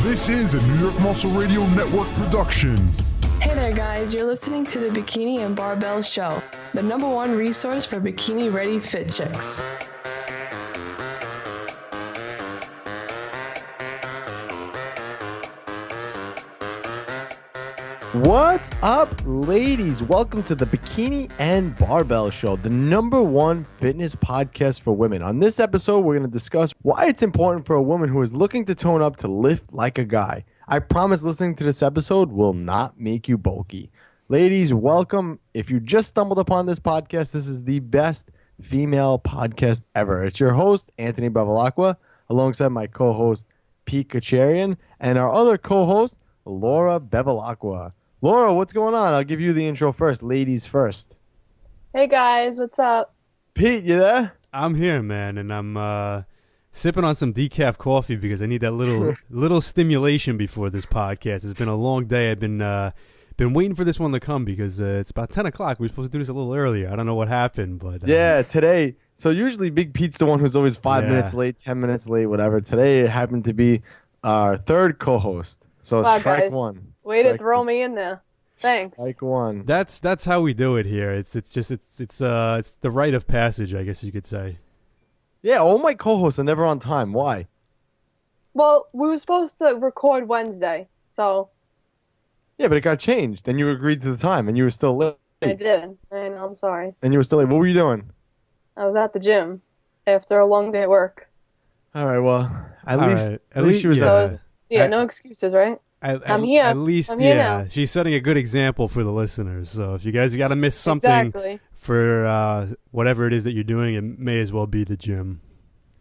This is a New York Muscle Radio Network production. Hey there, guys. You're listening to the Bikini and Barbell Show, the #1 resource for bikini-ready fit chicks. What's up, ladies? Welcome to the Bikini and Barbell Show, the #1 fitness podcast for women. On this episode, we're going to discuss why it's important for a woman who is looking to tone up to lift like a guy. I promise listening to this episode will not make you bulky. Ladies, welcome. If you just stumbled upon this podcast, this is the best female podcast ever. It's your host, Anthony Bevilacqua, alongside my co-host, Pete Kacharian, and our other co-host, Laura Bevilacqua. Laura, what's going on? I'll give you the intro first. Ladies first. Hey, guys. What's up? Pete, you there? I'm here, man, and I'm sipping on some decaf coffee because I need that little stimulation before this podcast. It's been a long day. I've been waiting for this one to come because it's about 10 o'clock. We were supposed to do this a little earlier. I don't know what happened, but yeah, today. So usually Big Pete's the one who's always 5 minutes late, 10 minutes late, whatever. Today it happened to be our third co-host. So wow, strike guys. one. Way to throw me in there. Thanks. Strike one. that's how we do it here. It's the rite of passage, I guess you could say. Yeah, all my co-hosts are never on time. Why? Well, we were supposed to record Wednesday, so Yeah, but it got changed. And you agreed to the time, and you were still late. I did. I know, I'm sorry. And you were still late. What were you doing? I was at the gym after a long day at work. All right, well, at All least right. at least she was Yeah, no excuses, right? I'm here. At least, I'm here now. she's setting a good example for the listeners. So if you guys got to miss something Exactly. for whatever it is that you're doing, it may as well be the gym.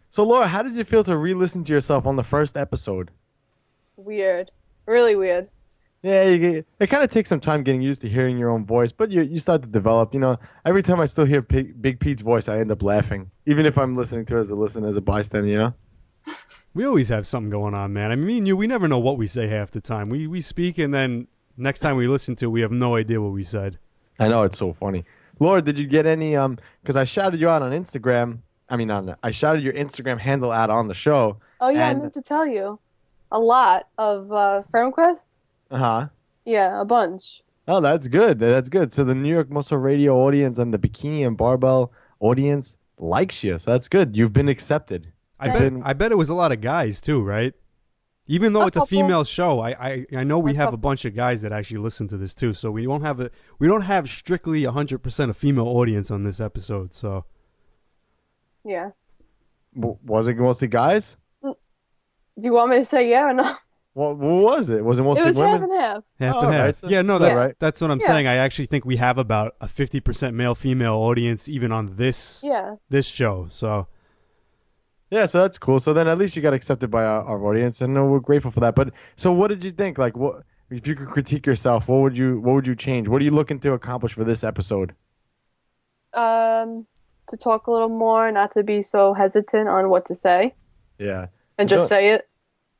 So, Laura, how did you feel to re-listen to yourself on the first episode? Weird. Really weird. Yeah, it kind of takes some time getting used to hearing your own voice, but you start to develop. You know, every time I still hear Big Pete's voice, I end up laughing, even if I'm listening to it as a listener, as a bystander, you know? We always have something going on, man. I mean, we never know what we say half the time. We speak, and then next time we listen to it, we have no idea what we said. I know, it's so funny. Laura, did you get any, because I shouted you out on Instagram. I shouted your Instagram handle out on the show. Oh, yeah, I meant to tell you. A lot of friend requests. Uh-huh. Yeah, a bunch. Oh, that's good. That's good. So the New York Muscle Radio audience and the Bikini and Barbell audience likes you. So that's good. You've been accepted. I bet it was a lot of guys too, right? Even though it's a female show, I know we have a bunch of guys that actually listen to this too. So we don't have strictly 100% a female audience on this episode. So Yeah. Was it mostly guys? Do you want me to say yeah or no? What was it? Was it mostly It was women? half and half. half Oh, and half. right. So- Yeah, no, Yeah. that's what I'm saying. I actually think we have about a 50% male-female audience even on this show. So Yeah, so that's cool. So then at least you got accepted by our audience, and we're grateful for that. But so what did you think? Like, what if you could critique yourself? What would you change? What are you looking to accomplish for this episode? To talk a little more, not to be so hesitant on what to say, Yeah. and just say it.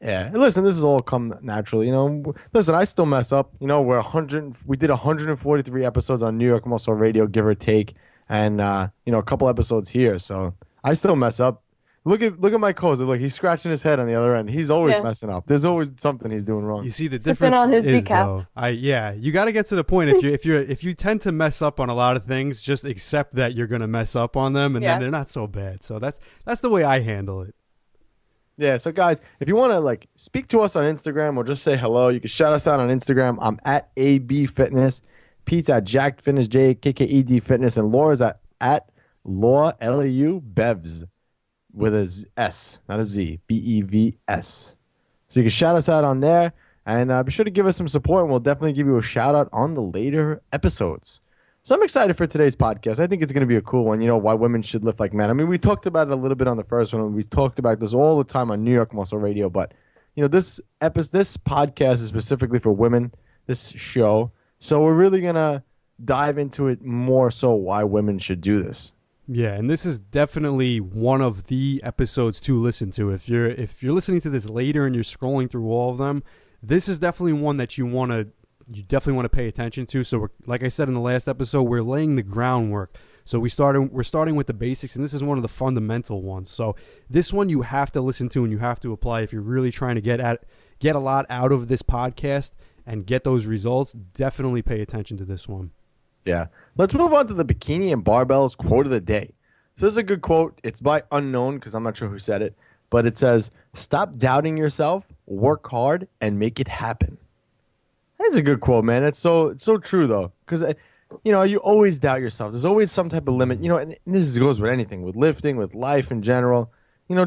Yeah. Listen, this has all come naturally. You know, listen, I still mess up. You know, we did 143 episodes on New York Muscle Radio, give or take, and a couple episodes here. So I still mess up. Look at my co-host. Look, he's scratching his head on the other end. He's always messing up. There's always something he's doing wrong. you see the Sipping difference on his is decaf. though, you got to get to the point. If you tend to mess up on a lot of things, just accept that you're gonna mess up on them, and then they're not so bad. So that's the way I handle it. Yeah, so guys, if you want to speak to us on Instagram or just say hello, you can shout us out on Instagram. I'm at AB Fitness, Pete's at Jacked Fitness, JKKED Fitness, and Laura's at Law LAU Bevs with a S, not a Z, BEVS. So you can shout us out on there, and be sure to give us some support, and we'll definitely give you a shout out on the later episodes. So I'm excited for today's podcast. I think it's going to be a cool one. You know, why women should lift like men. I mean, we talked about it a little bit on the first one. We talked about this all the time on New York Muscle Radio. But, you know, this podcast is specifically for women, this show. So we're really going to dive into it more so why women should do this. Yeah, and this is definitely one of the episodes to listen to. If you're listening to this later and you're scrolling through all of them, this is definitely one that you definitely want to pay attention to. So like I said in the last episode, we're laying the groundwork. So we're starting with the basics, and this is one of the fundamental ones. So this one you have to listen to and you have to apply if you're really trying to get a lot out of this podcast and get those results, definitely pay attention to this one. Yeah. Let's move on to the Bikini and Barbells quote of the day. So this is a good quote. It's by unknown because I'm not sure who said it, but it says, "Stop doubting yourself, work hard, and make it happen." That's a good quote, man. It's so true though, because you always doubt yourself. There's always some type of limit, and this goes with anything, with lifting, with life in general.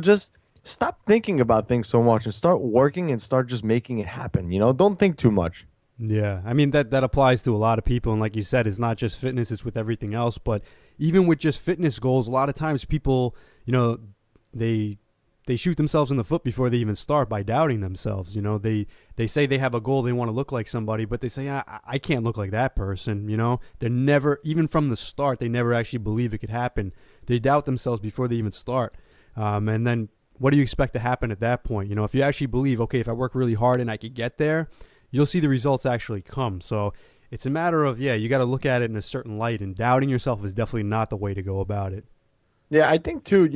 Just stop thinking about things so much and start working and start just making it happen. Don't think too much. Yeah, I mean that applies to a lot of people, and like you said, it's not just fitness; it's with everything else. But even with just fitness goals, a lot of times people, they shoot themselves in the foot before they even start by doubting themselves. They say they have a goal, they want to look like somebody, but they say I can't look like that person. They're never, even from the start, they never actually believe it could happen. They doubt themselves before they even start, and then what do you expect to happen at that point? If you actually believe, okay, if I work really hard and I could get there, you'll see the results actually come. So it's a matter of, you got to look at it in a certain light, and doubting yourself is definitely not the way to go about it. Yeah, I think too,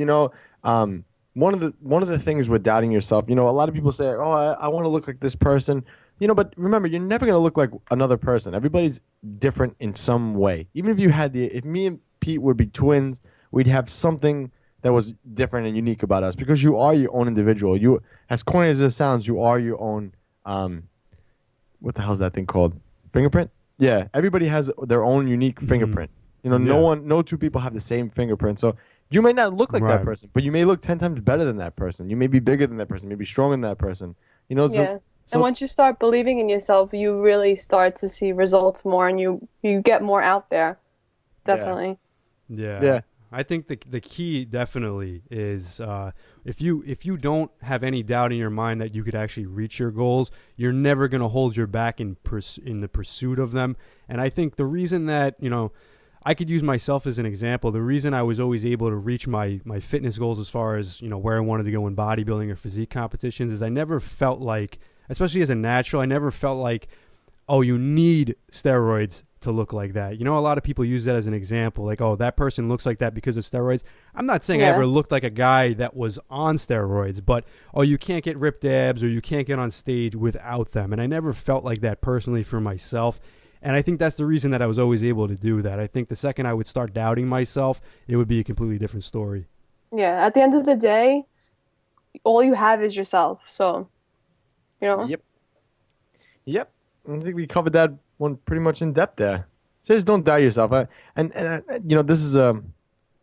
one of the things with doubting yourself, a lot of people say, oh, I want to look like this person, but remember, you're never going to look like another person. Everybody's different in some way. Even if me and Pete would be twins, we'd have something that was different and unique about us, because you are your own individual. You, as corny as it sounds, you are your own, what the hell is that thing called? Fingerprint? Yeah, everybody has their own unique fingerprint. No two people have the same fingerprint. So you may not look like that person, but you may look 10 times better than that person. You may be bigger than that person, maybe stronger than that person. And once you start believing in yourself, you really start to see results more, and you get more out there. Definitely. Yeah. I think the key definitely is if you don't have any doubt in your mind that you could actually reach your goals, you're never going to hold your back in the pursuit of them. And I think the reason that, I could use myself as an example. The reason I was always able to reach my fitness goals as far as, where I wanted to go in bodybuilding or physique competitions is I never felt like, especially as a natural, I never felt like, oh, you need steroids to look like that. A lot of people use that as an example, like, oh, that person looks like that because of steroids. I'm not saying I ever looked like a guy that was on steroids, but, oh, you can't get ripped abs or you can't get on stage without them. And I never felt like that personally for myself. And I think that's the reason that I was always able to do that. I think the second I would start doubting myself, it would be a completely different story. Yeah, at the end of the day, all you have is yourself. So, Yep. I think we covered that one pretty much in depth there. Says don't doubt yourself. This is a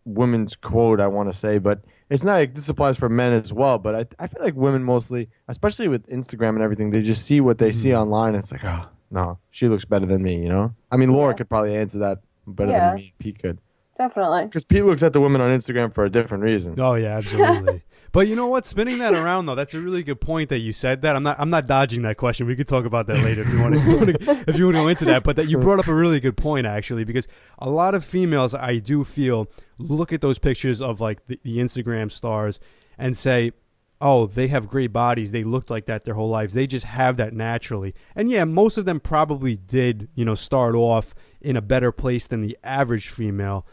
women's quote, I want to say, but it's not like this applies for men as well. But I feel like women mostly, especially with Instagram and everything, they just see what they see online. And it's like, oh, no, she looks better than me, I mean, Laura could probably answer that better than me. Pete could. Definitely. Because Pete looks at the women on Instagram for a different reason. Oh, yeah, absolutely. But you know what? Spinning that around, though, that's a really good point that you said that. I'm not dodging that question. We could talk about that later if you want to go into that. But that you brought up a really good point, actually, because a lot of females, I do feel, look at those pictures of like the Instagram stars and say, oh, they have great bodies. They looked like that their whole lives. They just have that naturally. And yeah, most of them probably did, start off in a better place than the average female,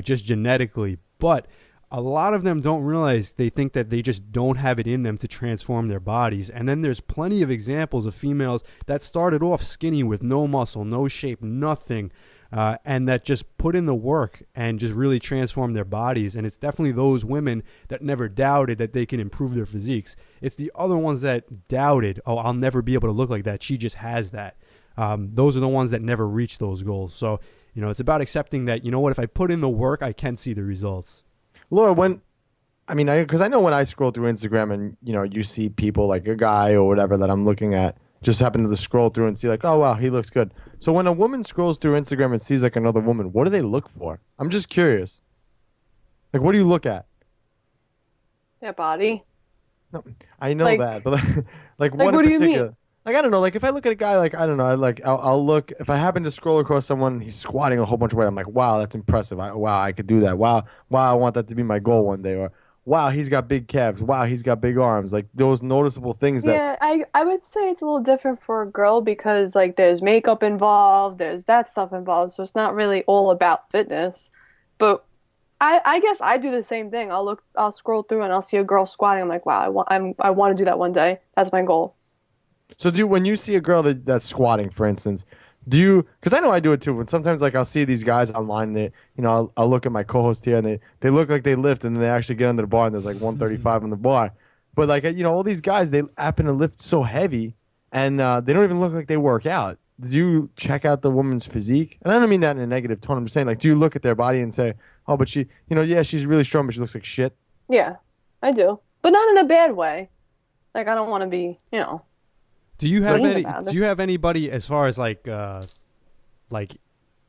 just genetically. But a lot of them don't realize, they think that they just don't have it in them to transform their bodies. And then there's plenty of examples of females that started off skinny with no muscle, no shape, nothing, and that just put in the work and just really transformed their bodies. And it's definitely those women that never doubted that they can improve their physiques. It's the other ones that doubted, oh, I'll never be able to look like that. She just has that. Those are the ones that never reach those goals. So, it's about accepting that, if I put in the work, I can see the results. Laura, because I know when I scroll through Instagram and, you see people like a guy or whatever that I'm looking at, just happen to scroll through and see like, oh, wow, he looks good. So when a woman scrolls through Instagram and sees like another woman, what do they look for? I'm just curious. Like, what do you look at? Their body. No, I know that, but like what what in do you particular? mean? Like, I don't know. Like, if I look at a guy, like, I don't know. I'll look, if I happen to scroll across someone, he's squatting a whole bunch of weight. I'm like, wow, that's impressive. Wow, I could do that. Wow, I want that to be my goal one day. Or, wow, he's got big calves. Wow, he's got big arms. Like, those noticeable things that. Yeah, I would say it's a little different for a girl because, like, there's makeup involved, there's that stuff involved. So it's not really all about fitness. But I guess I do the same thing. I'll scroll through and I'll see a girl squatting. I'm like, wow, I want to do that one day. That's my goal. So when you see a girl that's squatting, for instance, do you? Because I know I do it too. When sometimes like I'll see these guys online, they I'll look at my co-host here, and they look like they lift, and then they actually get under the bar, and there's like 135 on the bar. But like all these guys, they happen to lift so heavy, and they don't even look like they work out. Do you check out the woman's physique? And I don't mean that in a negative tone. I'm just saying, like, do you look at their body and say, oh, but she, yeah, she's really strong, but she looks like shit? Yeah, I do, but not in a bad way. Like I don't want to be, Do you have What any? about it? Do you have anybody as far as like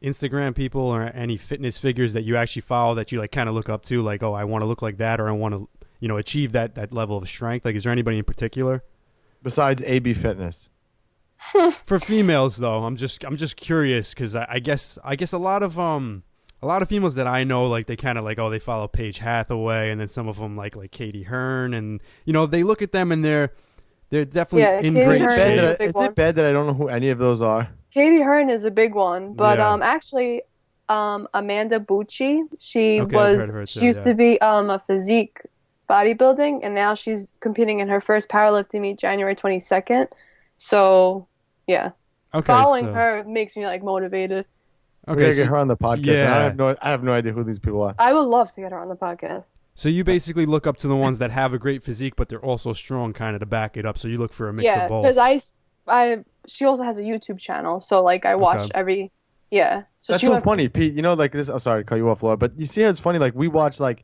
Instagram people or any fitness figures that you actually follow that you like kind of look up to? Like, oh, I want to look like that, or I want to, achieve that level of strength. Like, is there anybody in particular Besides AB Fitness. for females though? I'm just curious because I guess a lot of females that I know, like they kind of like, oh, they follow Paige Hathaway, and then some of them like Katie Hearn, and they look at them and they're definitely in Katie great Hearn shape. Is it bad that I don't know who any of those are? Katie Hearn is a big one, but Yeah. actually, Amanda Bucci, she Okay, I've heard of her too, used yeah. to be a physique bodybuilding, and now she's competing in her first powerlifting meet January 22nd. So, yeah, Okay, following so- her makes me like motivated. We Okay, gotta so, get her on the podcast. yeah. And I have no idea who these people are. I would love to get her on the podcast. so you basically look up to the ones that have a great physique, but they're also strong, kind of to back it up. So you look for a mix Yeah, of both. because she also has a YouTube channel, so like I watch Okay. every, yeah. So That's she so went, funny, Pete. Like this. I'm sorry to cut you off, Laura, but you see how it's funny. Like we've watched on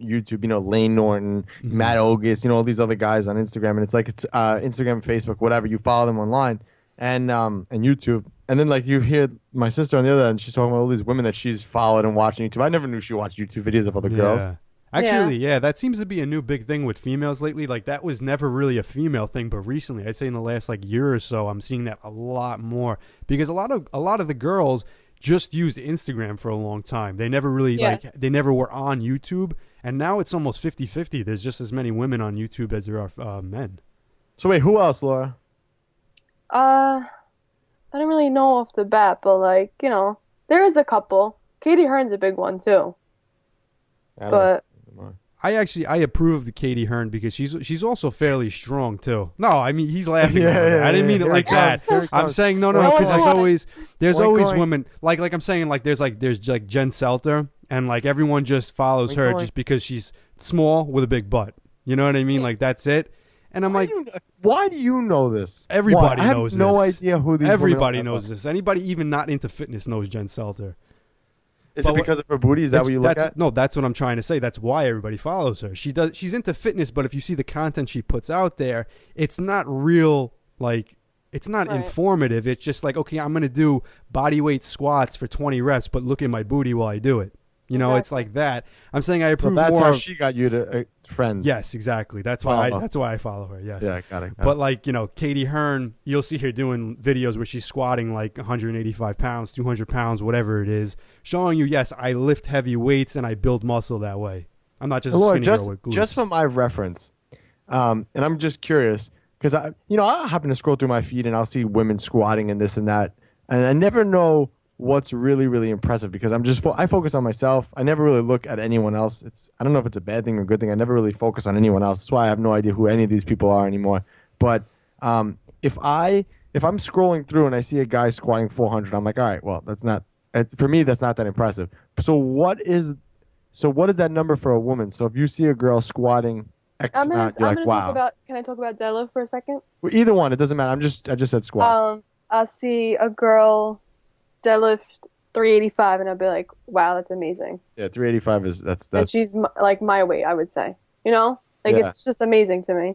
YouTube. Lane Norton, Matt Ogus, all these other guys on Instagram, and it's like it's Instagram, Facebook, whatever. You follow them online and YouTube, and then like you hear my sister on the other end. She's talking about all these women that she's followed and watching YouTube. I never knew she watched YouTube videos of other girls. Yeah. Actually, yeah, that seems to be a new big thing with females lately. Like that was never really a female thing, but recently, I'd say in the last like year or so, I'm seeing that a lot more because a lot of the girls just used Instagram for a long time. They never really they never were on YouTube, and now it's almost 50-50. There's just as many women on YouTube as there are men. So wait, who else, Laura? I don't really know off the bat, but like, there is a couple. Katie Hearn's a big one too. But I approve of the Katie Hearn because she's also fairly strong too. No, I mean he's laughing. Yeah, over there. I didn't mean it Here like it comes, that. here it I'm comes. saying no, Wait, because wait, there's Wait, always going. women like I'm saying there's like Jen Selter and like everyone just follows her going. just because she's small with a big butt. You know what I mean? Like that's it. And I'm like, Why do you know this? everybody Why? I have knows no this. idea who these Everybody women are. knows this. Anybody even not into fitness knows Jen Selter. Is But it because of her booty? Is that what you look that's, at? No, that's what I'm trying to say. That's why everybody follows her. She's into fitness, but if you see the content she puts out there, it's not real. Like it's not Right. informative. It's just like, okay, I'm gonna do body weight squats for 20 reps, but look at my booty while I do it. It's Exactly. like that. I'm saying I Well, approve that's more. how of, she got you to friends. yes, exactly. That's why. Follow. That's why I follow her. Yes. Yeah, got it. But like Katie Hearn, you'll see her doing videos where she's squatting like 185 pounds, 200 pounds, whatever it is, showing you, yes, I lift heavy weights and I build muscle that way. I'm not just a Laura, skinny girl with glutes. just for my reference, and I'm just curious because I happen to scroll through my feed and I'll see women squatting and this and that, and I never know what's really, really impressive because I focus on myself. I never really look at anyone else. I don't know if it's a bad thing or a good thing. I never really focus on anyone else. That's why I have no idea who any of these people are anymore. But if I'm scrolling through and I see a guy squatting 400, I'm like, all right, well, for me, that's not that impressive. So what is that number for a woman? So if you see a girl squatting X I'm amount, gonna you're like, wow. talk about. Can I talk about deadlift for a second? Well, either one, it doesn't matter. I just said squat. I'll see a girl deadlift 385, and I'll be like, "Wow, that's amazing." Yeah, 385 is And that's she's like my weight, I would say. Yeah. It's just amazing to me.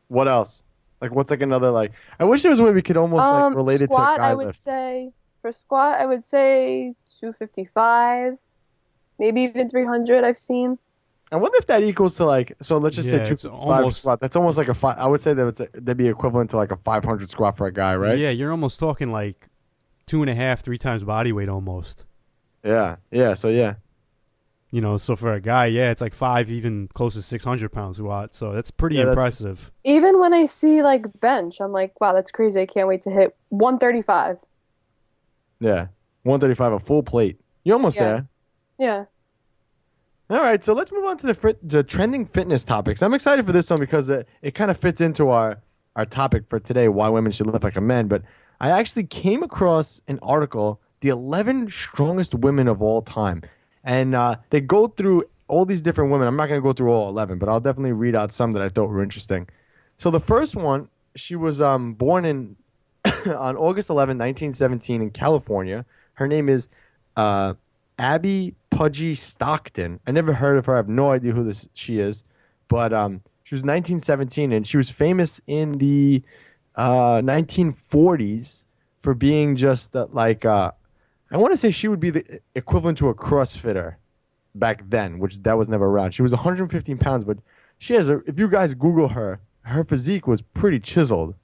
what else? Like what's like another like? I wish there was a way we could almost like relate it to Squat, guy I would lift. say for squat, I would say 255, maybe even 300. I've seen. I wonder if that equals to like. So let's just Yeah, say it's 255 almost- squat. That's almost like a five. I would say that'd be equivalent to like a 500 squat for a guy, right? Yeah, you're almost talking like 2.5, 3 times body weight almost. Yeah. Yeah. So yeah. So for a guy, yeah, it's like 5, even close to 600 pounds squat. So that's pretty Yeah, that's- impressive. Even when I see like bench, I'm like, wow, that's crazy. I can't wait to hit 135. Yeah. 135, a full plate. You're almost Yeah. there. Yeah. All right, so let's move on to the trending fitness topics. I'm excited for this one because it kind of fits into our topic for today, why women should live like a man. But I actually came across an article, the 11 strongest women of all time. And they go through all these different women. I'm not going to go through all 11, but I'll definitely read out some that I thought were interesting. So the first one, she was born in on August 11, 1917 in California. Her name is Abby Pudgy Stockton. I never heard of her. I have no idea who she is. But she was 1917, and she was famous in the 1940s for being just I want to say she would be the equivalent to a CrossFitter back then, which that was never around. She was 115 pounds, but she has if you guys Google her physique was pretty chiseled.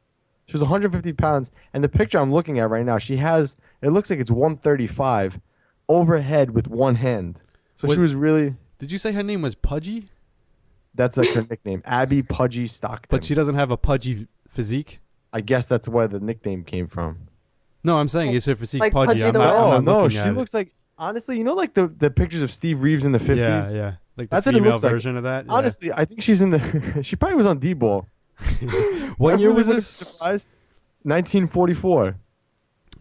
She was 150 pounds, and the picture I'm looking at right now, it looks like it's 135 overhead with one hand. So she was really... Did you say her name was Pudgy? That's like her nickname, Abby Pudgy Stockton. But she doesn't have a pudgy physique? I guess that's where the nickname came from. No, I'm saying is her physique Like pudgy? Pudgy I'm the not, Whale? I'm not No, looking she at looks like... Honestly, like the pictures of Steve Reeves in the 50s? Yeah. Like the That's what it female looks like. version of that? Yeah. Honestly, I think she's in the... She probably was on D-Ball. What year was wouldn't this? be surprised. 1944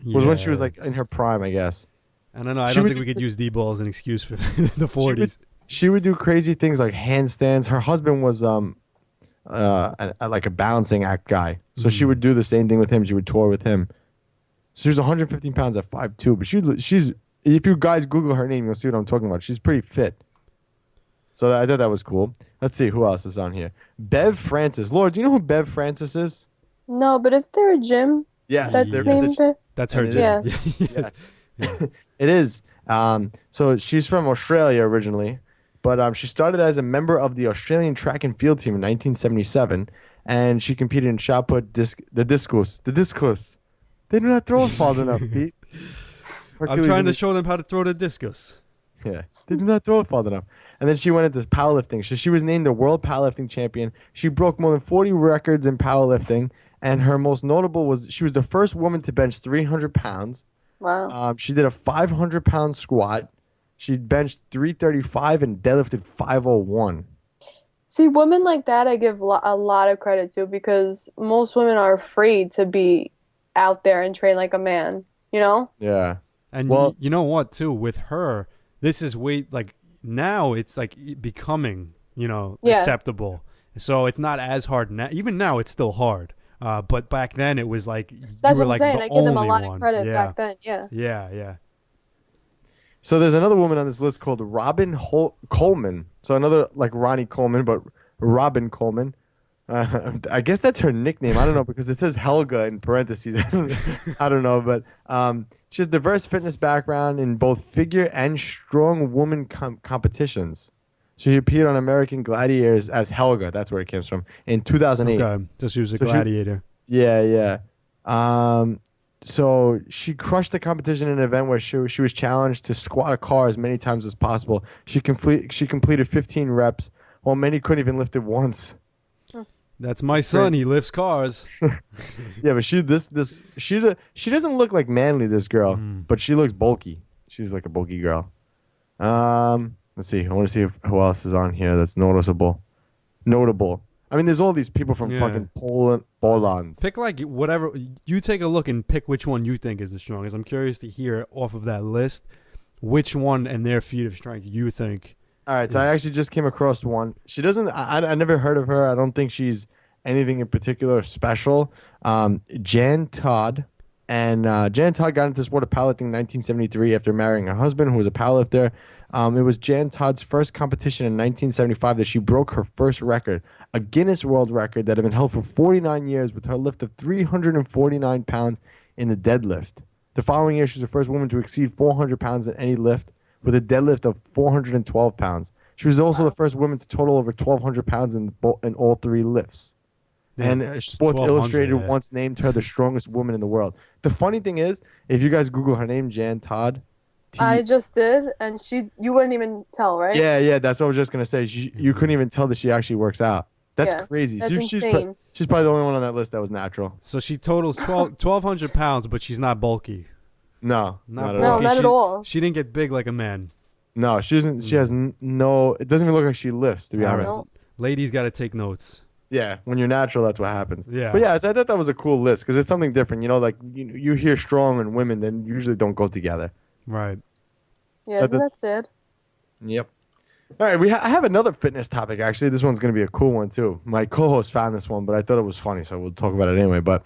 was when she was like in her prime, I guess. I don't know. I She don't would think we do- could use D-ball as an excuse for the 40s. She would do crazy things like handstands. Her husband was like a balancing act guy, so she would do the same thing with him. She would tour with him. She was 115 pounds at 5'2", but she's if you guys Google her name, you'll see what I'm talking about. She's pretty fit. So I thought that was cool. Let's see who else is on here. Bev Francis. Laura, do you know who Bev Francis is? No, but is there a gym Yes, that's there is named it? That's her And gym. it- Yeah. It is. So she's from Australia originally, but she started as a member of the Australian track and field team in 1977, and she competed in shot put, the discus. They do not throw it far enough, Pete. I'm Hercules trying and to the- show them how to throw the discus. Yeah, they do not throw it far enough. And then she went into powerlifting. So she was named the world powerlifting champion. She broke more than 40 records in powerlifting, and her most notable was she was the first woman to bench 300 pounds. Wow. She did a 500-pound squat. She benched 335 and deadlifted 501. See, women like that I give a lot of credit to because most women are afraid to be out there and train like a man, you know? Yeah. And Well- you know what, too? With her, this is now it's like becoming, Yeah. acceptable. So it's not as hard now. Even now, it's still hard. But back then, it was like That's you were what I'm like saying. the I give them a only lot one. of credit Yeah. back then. Yeah. Yeah. So there's another woman on this list called Robin Coleman. So another like Ronnie Coleman, but Robin Coleman. I guess that's her nickname. I don't know because it says Helga in parentheses. I don't know, but she has diverse fitness background in both figure and strong woman competitions. She appeared on American Gladiators as Helga. That's where it comes from in 2008. Okay. So she was a So she- gladiator. Yeah. So she crushed the competition in an event where she was challenged to squat a car as many times as possible. She completed 15 reps, while many couldn't even lift it once. That's my son. He lifts cars. Yeah, but she doesn't look like manly, this girl, but she looks bulky. She's like a bulky girl. Let's see. I want to see who else is on here that's notable. I mean, there's all these people from fucking Poland. Pick whatever. You take a look and pick which one you think is the strongest. I'm curious to hear off of that list which one and their feat of strength you think. All right, so I actually just came across one. She doesn't. I never heard of her. I don't think she's anything in particular special. Jan Todd, and Jan Todd got into the sport of powerlifting in 1973 after marrying her husband, who was a powerlifter. It was Jan Todd's first competition in 1975 that she broke her first record, a Guinness World Record that had been held for 49 years with her lift of 349 pounds in the deadlift. The following year, she was the first woman to exceed 400 pounds in any lift, with a deadlift of 412 pounds. She was also the first woman to total over 1,200 pounds in all three lifts. Yeah, And Sports 1200, Illustrated yeah. once named her the strongest woman in the world. The funny thing is, if you guys Google her name, Jan Todd. I just did, and you wouldn't even tell, right? Yeah, that's what I was just going to say. You couldn't even tell that she actually works out. That's Yeah, crazy. that's She's insane. she's probably the only one on that list that was natural. So she totals 1,200 pounds, but she's not bulky. No, not at No, all. not at all. She didn't get big like a man. No, she doesn't. She has no. It doesn't even look like she lifts, to be All right. honest. Ladies got to take notes. Yeah, when you're natural, that's what happens. Yeah. But yeah, I thought that was a cool list because it's something different. You know, like you hear strong and women, then usually don't go together. Right. Yeah, So isn't that sad? Yep. All right, I have another fitness topic. Actually, this one's going to be a cool one too. My co-host found this one, but I thought it was funny, so we'll talk about it anyway. But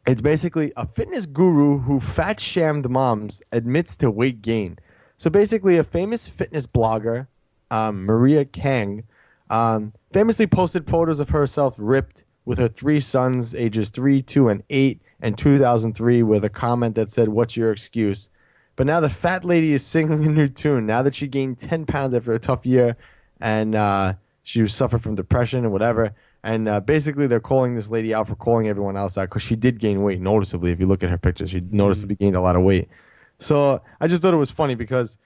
it's basically a fitness guru who fat shamed moms admits to weight gain. So basically, a famous fitness blogger, Maria Kang, famously posted photos of herself ripped with her 3 sons, ages 3, 2, and 8, and 2003, with a comment that said, "What's your excuse?" But now the fat lady is singing a new tune. Now that she gained 10 pounds after a tough year, and she suffered from depression and whatever. And basically, they're calling this lady out for calling everyone else out because she did gain weight noticeably. If you look at her pictures, she noticeably gained a lot of weight. So I just thought it was funny because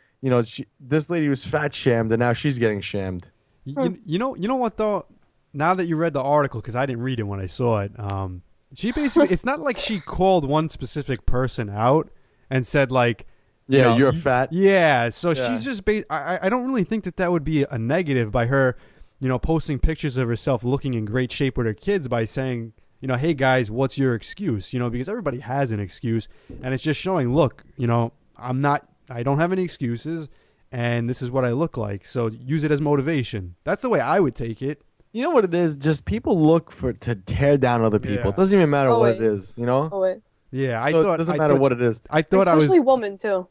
this lady was fat shamed, and now she's getting shamed. You know what though? Now that you read the article, because I didn't read it when I saw it, she basically it's not like she called one specific person out and said like, Yeah, you're fat. Yeah, so Yeah. she's just I don't really think that would be a negative by her, posting pictures of herself looking in great shape with her kids by saying, hey guys, what's your excuse? Because everybody has an excuse, and it's just showing, look, I don't have any excuses, and this is what I look like. So use it as motivation. That's the way I would take it. You know what it is? Just people look to tear down other people. Yeah. It doesn't even matter what it Always. is, Always. Yeah, I So thought it doesn't matter what it is. I thought Especially women too.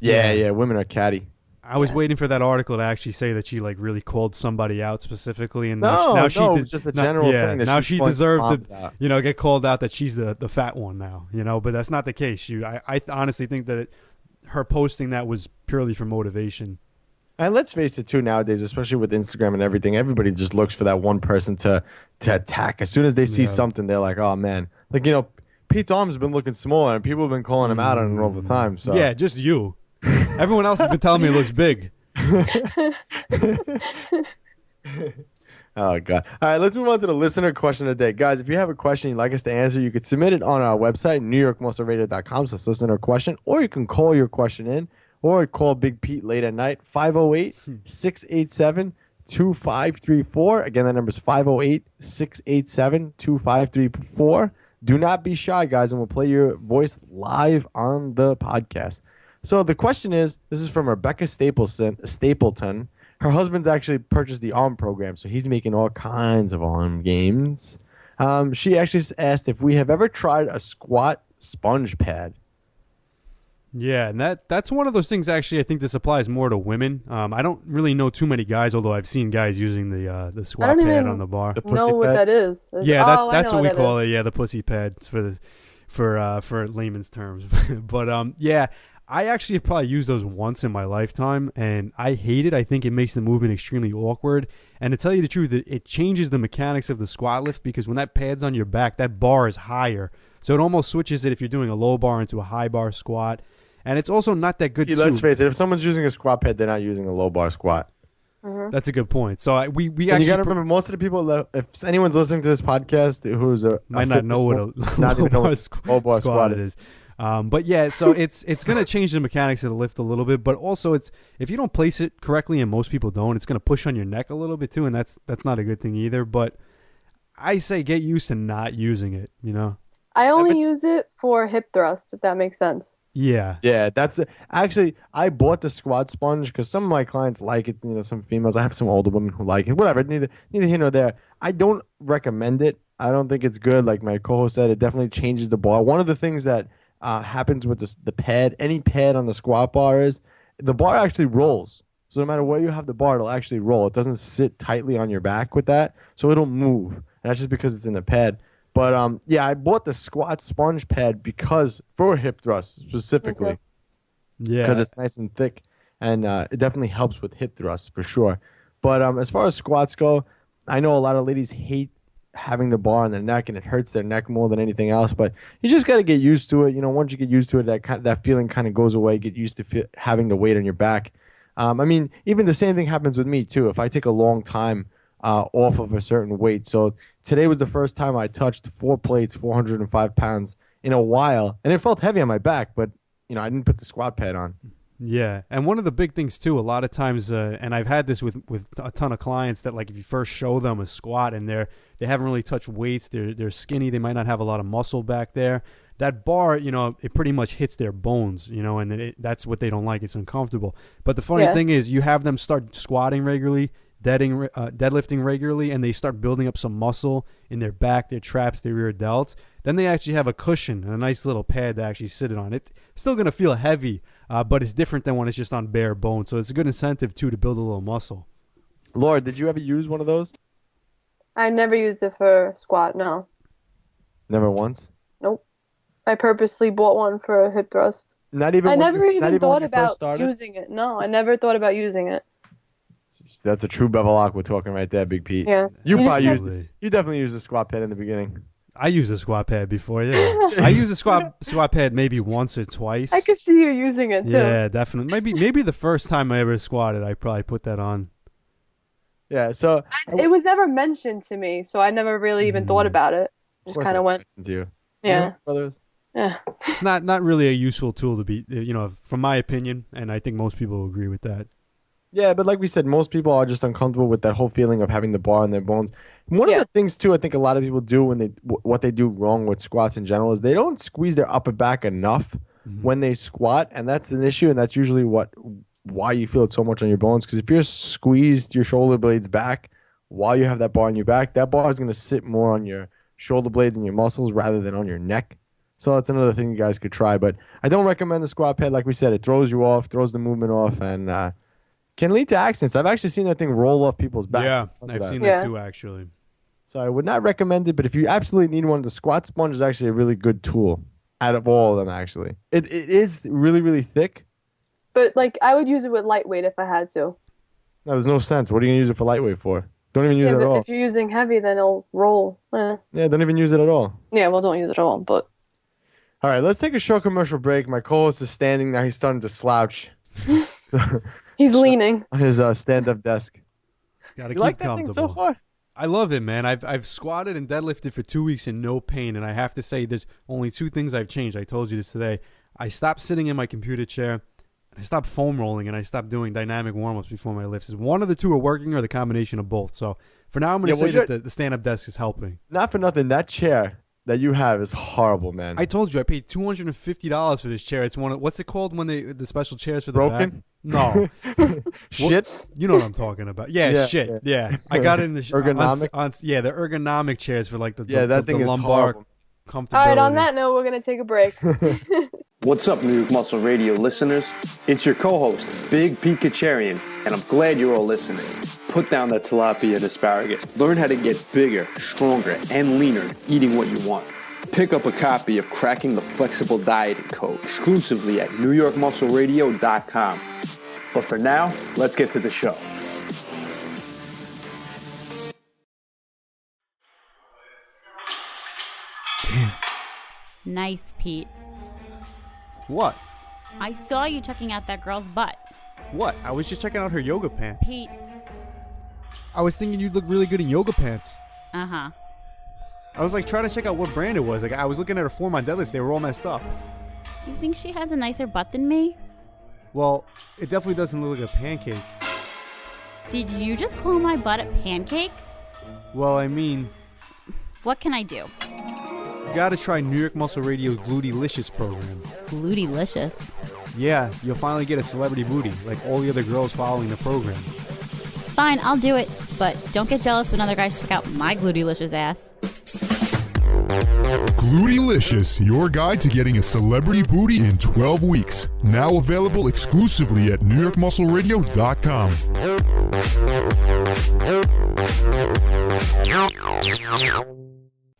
Yeah, women are catty. I was waiting for that article to actually say that she like really called somebody out specifically, and No, now no, it's just a general thing that now she's she calling deserved moms to out. get called out that she's the fat one now, but that's not the case. I honestly think that her posting that was purely for motivation. And let's face it, too, nowadays, especially with Instagram and everything, everybody just looks for that one person to attack. As soon as they see something, they're like, oh, man. Like, Pete's arm's been looking smaller, and people have been calling him out on it all the time. So Yeah, just you. Everyone else has been telling me it looks big. Oh, God. All right, let's move on to the listener question of the day. Guys, if you have a question you'd like us to answer, you could submit it on our website, newyorkmuscleradio.com, so it's listener question, or you can call your question in, or call Big Pete late at night, 508-687-2534. Again, that number is 508-687-2534. Do not be shy, guys, and we'll play your voice live on the podcast. So the question is, this is from Rebecca Stapleton. Her husband's actually purchased the ARM program, so he's making all kinds of ARM games. She actually asked if we have ever tried a squat sponge pad. Yeah, and that's one of those things. Actually, I think this applies more to women. I don't really know too many guys, although I've seen guys using the squat pad on the bar. The Know pussy what pad? that is? Yeah, I that's know what we that call is. it. Yeah, the pussy pad for layman's terms. But yeah, I actually have probably used those once in my lifetime, and I hate it. I think it makes the movement extremely awkward. And to tell you the truth, it changes the mechanics of the squat lift because when that pad's on your back, that bar is higher. So it almost switches it if you're doing a low bar into a high bar squat. And it's also not that good, Let's face it, if someone's using a squat pad, they're not using a low bar squat. That's a good point. So we And actually you got to remember, most of the people, if anyone's listening to this podcast who's might not know what a not even know low what bar low bar squat it is. But yeah, so it's going to change the mechanics of the lift a little bit, but also if you don't place it correctly, and most people don't, it's going to push on your neck a little bit too, and that's not a good thing either. But I say get used to not using it. I only use it for hip thrust, if that makes sense. Yeah. Yeah, actually, I bought the squat sponge because some of my clients like it. Some females. I have some older women who like it. Whatever, neither here nor there. I don't recommend it. I don't think it's good. Like my co-host said, it definitely changes the bar. One of the things that happens with the pad, any pad on the squat bar, is the bar actually rolls. So no matter where you have the bar, it'll actually roll. It doesn't sit tightly on your back with that, so it'll move. And that's just because it's in the pad. But yeah, I bought the squat sponge pad for hip thrust specifically. Yeah. Because it's nice and thick, and it definitely helps with hip thrust for sure. But as far as squats go, I know a lot of ladies hate having the bar on their neck, and it hurts their neck more than anything else. But you just got to get used to it. Once you get used to it, that feeling kind of goes away. Get used to having the weight on your back. I mean, even the same thing happens with me too. If I take a long time off of a certain weight. So today was the first time I touched 4 plates, 405 pounds in a while, and it felt heavy on my back, but I didn't put the squat pad on. Yeah, and one of the big things too, a lot of times, and I've had this with a ton of clients, that like if you first show them a squat and they haven't really touched weights, they're skinny, they might not have a lot of muscle back there. That bar, it pretty much hits their bones, and that's what they don't like. It's uncomfortable. But the funny thing is, you have them start squatting regularly, deadlifting regularly, and they start building up some muscle in their back, their traps, their rear delts. Then they actually have a cushion, a nice little pad to actually sit it on. It's still going to feel heavy, but it's different than when it's just on bare bone. So it's a good incentive, too, to build a little muscle. Laura, did you ever use one of those? I never used it for squat, no. Never once? Nope. I purposely bought one for a hip thrust. Not even. I never even thought about started? using it. No, I never thought about using it. That's a true bevel lock we're talking right there, Big Pete. Yeah. You definitely used the squat pad in the beginning. I used a squat pad before, yeah. I used a squat pad maybe once or twice. I could see you using it too. Yeah, definitely. Maybe the first time I ever squatted, I probably put that on. Yeah, so it was never mentioned to me, so I never really even thought about it. Just kind of went. To you. Yeah. Brothers. Yeah. It's not really a useful tool to be, from my opinion, and I think most people will agree with that. Yeah, but like we said, most people are just uncomfortable with that whole feeling of having the bar on their bones. One of the things too, I think a lot of people do what they do wrong with squats in general is they don't squeeze their upper back enough when they squat, and that's an issue, and that's usually why you feel it so much on your bones. Because if you're squeezed your shoulder blades back while you have that bar on your back, that bar is going to sit more on your shoulder blades and your muscles rather than on your neck. So that's another thing you guys could try. But I don't recommend the squat pad. Like we said, it throws you off, throws the movement off, and can lead to accidents. I've actually seen that thing roll off people's back. Yeah, I've seen that too, actually. So I would not recommend it, but if you absolutely need one, the squat sponge is actually a really good tool out of all of them, actually. It is really, really thick. But, like, I would use it with lightweight if I had to. No, there's no sense. What are you going to use it for lightweight for? Don't even use it at all. If you're using heavy, then it'll roll. Yeah, don't even use it at all. Yeah, well, don't use it at all, but... All right, let's take a short commercial break. My co-host is standing now. He's starting to slouch. He's leaning on his stand-up desk. Gotta you keep like that comfortable. thing so far? I love it, man. I've squatted and deadlifted for 2 weeks in no pain, and I have to say there's only two things I've changed. I told you this today. I stopped sitting in my computer chair, I stopped foam rolling, and I stopped doing dynamic warm-ups before my lifts. Is one of the two are working or the combination of both? So for now, I'm going to say that the stand-up desk is helping. Not for nothing. That chair that you have is horrible, man. I told you I paid $250 for this chair. It's one of, what's it called when the special chairs for the Broken? back? No. Shit? You know what I'm talking about. Yeah, shit. Yeah. I got it in the ergonomic. the ergonomic chairs for like the thing is lumbar horrible. comfortability. All right, on that note, we're going to take a break. What's up, New York Muscle Radio listeners? It's your co-host, Big Pete Kacharian, and I'm glad you're all listening. Put down that tilapia and asparagus. Learn how to get bigger, stronger, and leaner eating what you want. Pick up a copy of Cracking the Flexible Dieting Code exclusively at NewYorkMuscleRadio.com. But for now, let's get to the show. Damn. Nice, Pete. What? I saw you checking out that girl's butt. What? I was just checking out her yoga pants. Pete. I was thinking you'd look really good in yoga pants. Uh-huh. I was like trying to check out what brand it was. Like I was looking at her form on deadlifts. They were all messed up. Do you think she has a nicer butt than me? Well, it definitely doesn't look like a pancake. Did you just call my butt a pancake? Well, I mean... What can I do? You gotta try New York Muscle Radio's Glutylicious program. Glutylicious? Yeah, you'll finally get a celebrity booty, like all the other girls following the program. Fine, I'll do it. But don't get jealous when other guys check out my glutylicious ass. Glutylicious, your guide to getting a celebrity booty in 12 weeks. Now available exclusively at NewYorkMuscleRadio.com.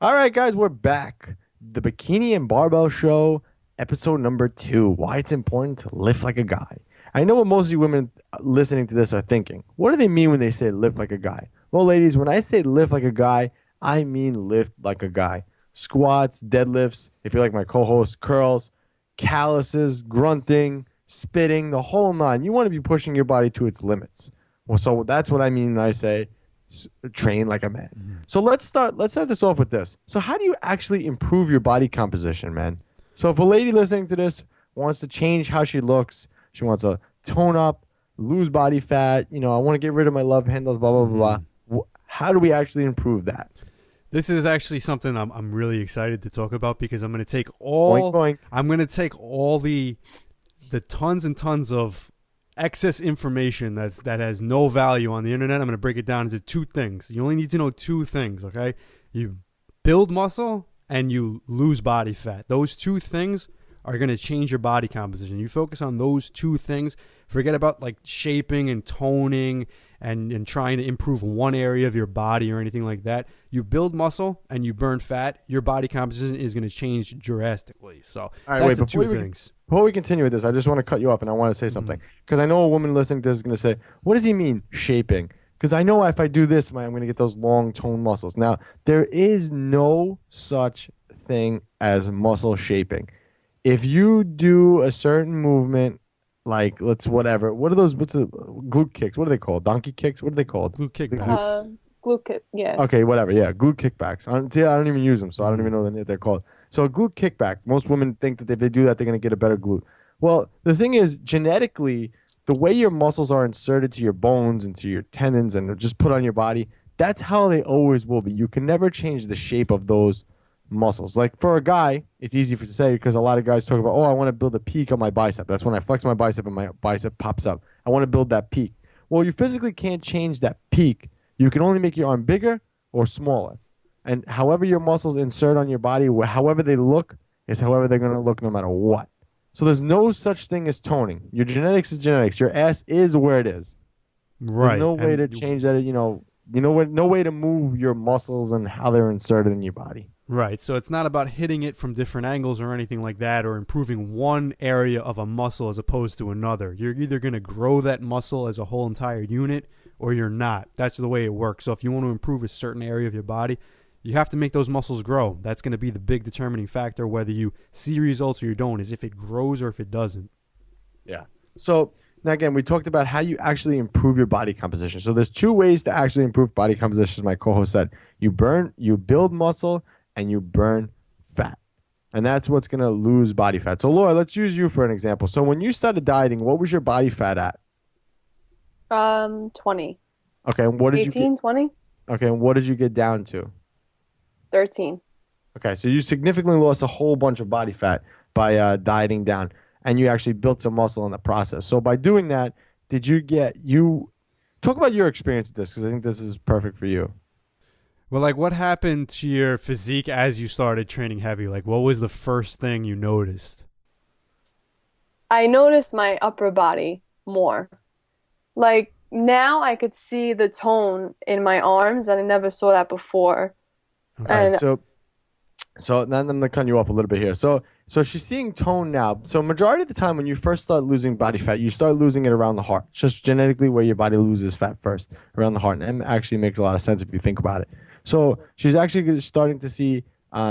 All right, guys, we're back. The Bikini and Barbell Show, episode number 2. Why it's important to lift like a guy. I know what most of you women listening to this are thinking. What do they mean when they say lift like a guy? Well, ladies, when I say lift like a guy, I mean lift like a guy. Squats, deadlifts, if you're like my co-host, curls, calluses, grunting, spitting, the whole nine. You want to be pushing your body to its limits. Well, so that's what I mean when I say train like a man. Mm-hmm. So let's start this off with this. So how do you actually improve your body composition, man? So if a lady listening to this wants to change how she looks, She wants to tone up, lose body fat. I want to get rid of my love handles, blah, blah, blah, blah. How do we actually improve that? This is actually something I'm really excited to talk about because I'm going to take all the tons and tons of excess information that has no value on the internet. I'm going to break it down into two things. You only need to know two things, okay? You build muscle and you lose body fat. Those two things are going to change your body composition. You focus on those two things. Forget about like shaping and toning and trying to improve one area of your body or anything like that. You build muscle and you burn fat, your body composition is going to change drastically. So all right, that's the two things. Before we continue with this, I just want to cut you off and I want to say something. Because I know a woman listening to this is going to say, what does he mean, shaping? Because I know if I do this, I'm going to get those long toned muscles. Now, there is no such thing as muscle shaping. If you do a certain movement, like what are those, what's the glute kicks? What are they called? Donkey kicks? What are they called? Glute kickbacks. Glute kick, yeah. Okay, whatever. Yeah, glute kickbacks. I don't even use them, so I don't even know what they're called. So a glute kickback, most women think that if they do that, they're going to get a better glute. Well, the thing is, genetically, the way your muscles are inserted to your bones and to your tendons and just put on your body, that's how they always will be. You can never change the shape of those muscles. Like for a guy, it's easy to say because a lot of guys talk about, I want to build a peak on my bicep. That's when I flex my bicep and my bicep pops up. I want to build that peak. Well, you physically can't change that peak. You can only make your arm bigger or smaller. And however your muscles insert on your body, however they look, is however they're going to look no matter what. So there's no such thing as toning. Your genetics is genetics. Your ass is where it is. Right. There's no way to change that. No way to move your muscles and how they're inserted in your body. Right. So it's not about hitting it from different angles or anything like that or improving one area of a muscle as opposed to another. You're either going to grow that muscle as a whole entire unit or you're not. That's the way it works. So if you want to improve a certain area of your body, you have to make those muscles grow. That's going to be the big determining factor whether you see results or you don't, is if it grows or if it doesn't. Yeah. So now again, we talked about how you actually improve your body composition. So there's two ways to actually improve body composition, as my co-host said. You build muscle, and you burn fat. And that's what's going to lose body fat. So, Laura, let's use you for an example. So when you started dieting, what was your body fat at? 20. Okay, and what did 18, 20? Okay, and what did you get down to? 13. Okay, so you significantly lost a whole bunch of body fat by dieting down, and you actually built some muscle in the process. So by doing that, talk about your experience with this, because I think this is perfect for you. Well, like what happened to your physique as you started training heavy? Like what was the first thing you noticed? I noticed my upper body more. Like now I could see the tone in my arms and I never saw that before. Okay, and so then I'm going to cut you off a little bit here. So she's seeing tone now. So majority of the time when you first start losing body fat, you start losing it around the heart. Just genetically where your body loses fat first, around the heart. And it actually makes a lot of sense if you think about it. So she's actually starting to see,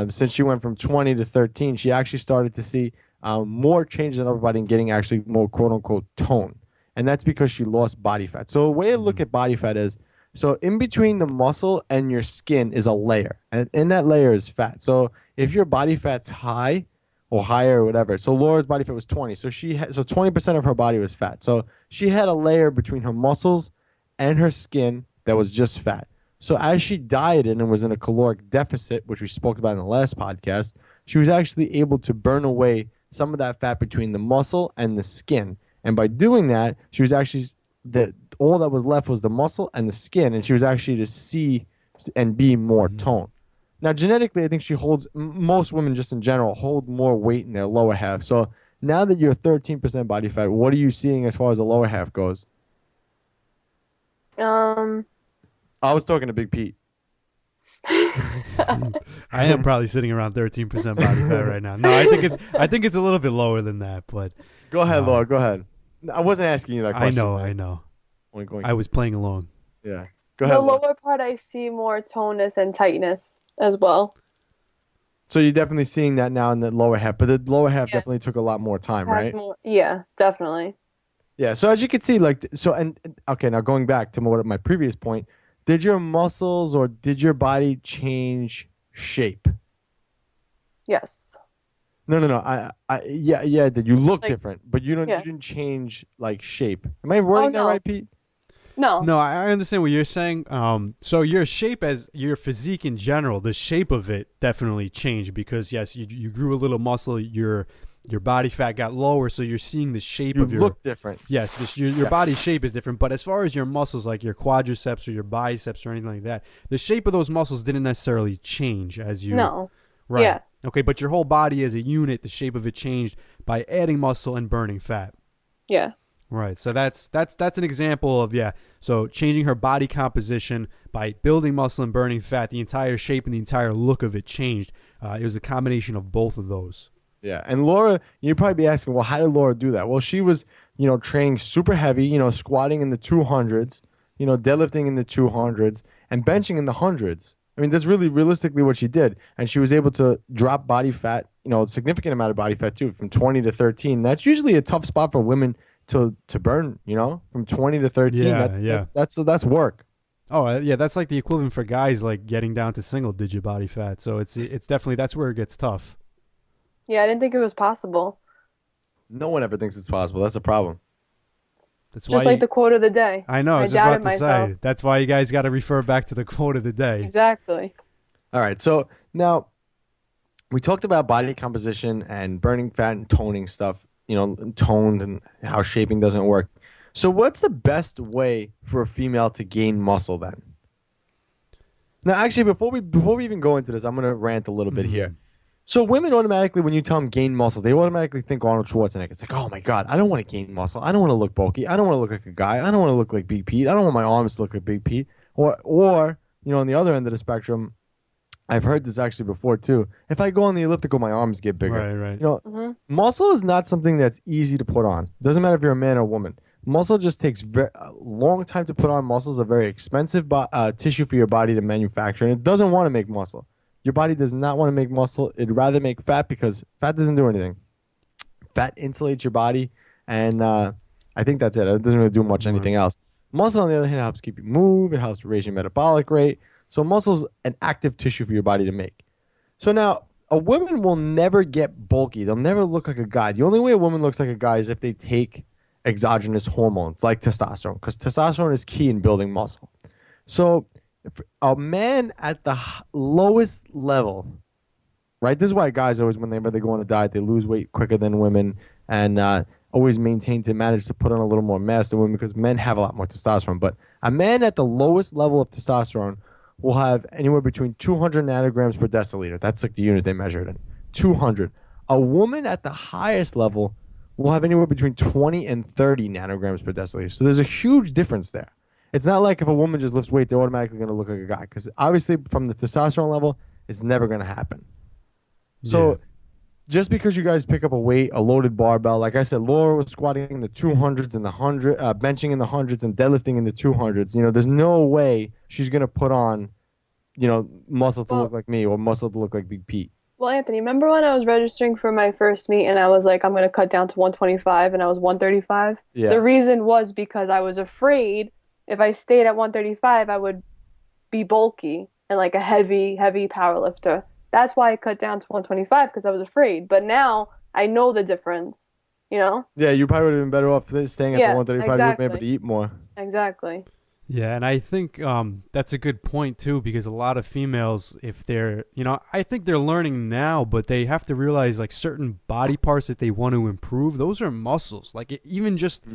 since she went from 20 to 13, she actually started to see more changes in her body and getting actually more quote-unquote tone. And that's because she lost body fat. So the way to look at body fat is, so in between the muscle and your skin is a layer. And in that layer is fat. So if your body fat's high or higher or whatever, so Laura's body fat was 20. So 20% of her body was fat. So she had a layer between her muscles and her skin that was just fat. So as she dieted and was in a caloric deficit, which we spoke about in the last podcast, she was actually able to burn away some of that fat between the muscle and the skin. And by doing that, she was actually, all that was left was the muscle and the skin, and she was actually to see and be more toned. Now, genetically, I think most women just in general hold more weight in their lower half. So now that you're 13% body fat, what are you seeing as far as the lower half goes? I was talking to Big Pete. I am probably sitting around 13% body fat right now. No, I think it's a little bit lower than that, but go ahead, Laura. Go ahead. I wasn't asking you that question. I know. I was playing along. Yeah. Go ahead. The lower part, I see more toneness and tightness as well. So you're definitely seeing that now in the lower half, but the lower half definitely took a lot more time, right? Yeah, definitely. Yeah. So as you can see, okay, now going back to my previous point. Did your muscles or did your body change shape? Yes. No. Yeah. That you look Like, different, but you yeah. didn't change like shape. Am I wording that no. right, Pete? No. No, I understand what you're saying. So your shape, as your physique in general, the shape of it definitely changed because yes, you grew a little muscle. Your body fat got lower, so you're seeing the shape You of your. look different. Yes, your body shape is different, but as far as your muscles, like your quadriceps or your biceps or anything like that, the shape of those muscles didn't necessarily change as you. No. Right. Yeah. Okay, but your whole body as a unit, the shape of it changed by adding muscle and burning fat. Yeah. Right. So that's an example of So changing her body composition by building muscle and burning fat, the entire shape and the entire look of it changed. It was a combination of both of those. Yeah, and Laura, you'd probably be asking, well, how did Laura do that? Well, she was, training super heavy, squatting in the 200s, deadlifting in the 200s, and benching in the hundreds. I mean, that's really realistically what she did. And she was able to drop body fat, a significant amount of body fat too, from 20 to 13. That's usually a tough spot for women to burn, from 20 to 13. That's work. Oh, yeah, that's like the equivalent for guys like getting down to single digit body fat. So it's definitely, that's where it gets tough. Yeah, I didn't think it was possible. No one ever thinks it's possible. That's a problem. That's Just like the quote of the day. I know, I was just about to say. That's why you guys got to refer back to the quote of the day. Exactly. All right, so now we talked about body composition and burning fat and toning stuff, toned and how shaping doesn't work. So what's the best way for a female to gain muscle then? Now, actually, before we even go into this, I'm going to rant a little bit here. So women automatically, when you tell them gain muscle, they automatically think Arnold Schwarzenegger. It's like, oh my God, I don't want to gain muscle. I don't want to look bulky. I don't want to look like a guy. I don't want to look like Big Pete. I don't want my arms to look like Big Pete. Or on the other end of the spectrum, I've heard this actually before too. If I go on the elliptical, my arms get bigger. Right. Muscle is not something that's easy to put on. Doesn't matter if you're a man or a woman. Muscle just takes a long time to put on. Muscle is a very expensive tissue for your body to manufacture, and it doesn't want to make muscle. Your body does not want to make muscle. It'd rather make fat because fat doesn't do anything. Fat insulates your body, and I think that's it. It doesn't really do much anything else. Muscle, on the other hand, helps keep you move. It helps raise your metabolic rate. So muscle's an active tissue for your body to make. So now, a woman will never get bulky. They'll never look like a guy. The only way a woman looks like a guy is if they take exogenous hormones like testosterone, because testosterone is key in building muscle. So if a man at the lowest level, right? This is why guys always, whenever they go on a diet, they lose weight quicker than women and always manage to put on a little more mass than women because men have a lot more testosterone. But a man at the lowest level of testosterone will have anywhere between 200 nanograms per deciliter. That's like the unit they measure it in. 200. A woman at the highest level will have anywhere between 20 and 30 nanograms per deciliter. So there's a huge difference there. It's not like if a woman just lifts weight, they're automatically going to look like a guy. Because obviously, from the testosterone level, it's never going to happen. So just because you guys pick up a loaded barbell, like I said, Laura was squatting in the 200s and the 100, benching in the 100s and deadlifting in the 200s. There's no way she's going to put on, muscle to look like me or muscle to look like Big Pete. Well, Anthony, remember when I was registering for my first meet and I was like, I'm going to cut down to 125 and I was 135? Yeah. The reason was because I was afraid if I stayed at 135, I would be bulky and like a heavy, heavy power lifter. That's why I cut down to 125 because I was afraid. But now I know the difference, Yeah, you probably would have been better off staying at the 135. Exactly. You would have been able to eat more. Exactly. Yeah, and I think that's a good point too, because a lot of females, if they're, I think they're learning now, but they have to realize like certain body parts that they want to improve, those are muscles. Like even just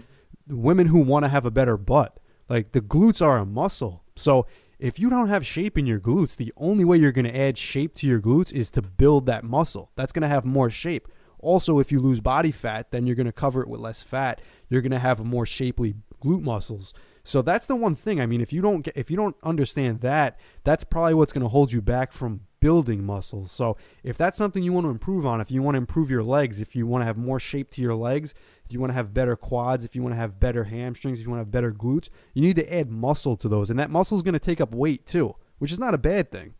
women who want to have a better butt, like the glutes are a muscle. So if you don't have shape in your glutes, the only way you're going to add shape to your glutes is to build that muscle. That's going to have more shape. Also, if you lose body fat, then you're going to cover it with less fat. You're going to have more shapely glute muscles. So that's the one thing. I mean, if you don't understand that, that's probably what's going to hold you back from building muscles. So if that's something you want to improve on, if you want to improve your legs, if you want to have more shape to your legs, if you want to have better quads, if you want to have better hamstrings, if you want to have better glutes, you need to add muscle to those. And that muscle is going to take up weight too, which is not a bad thing.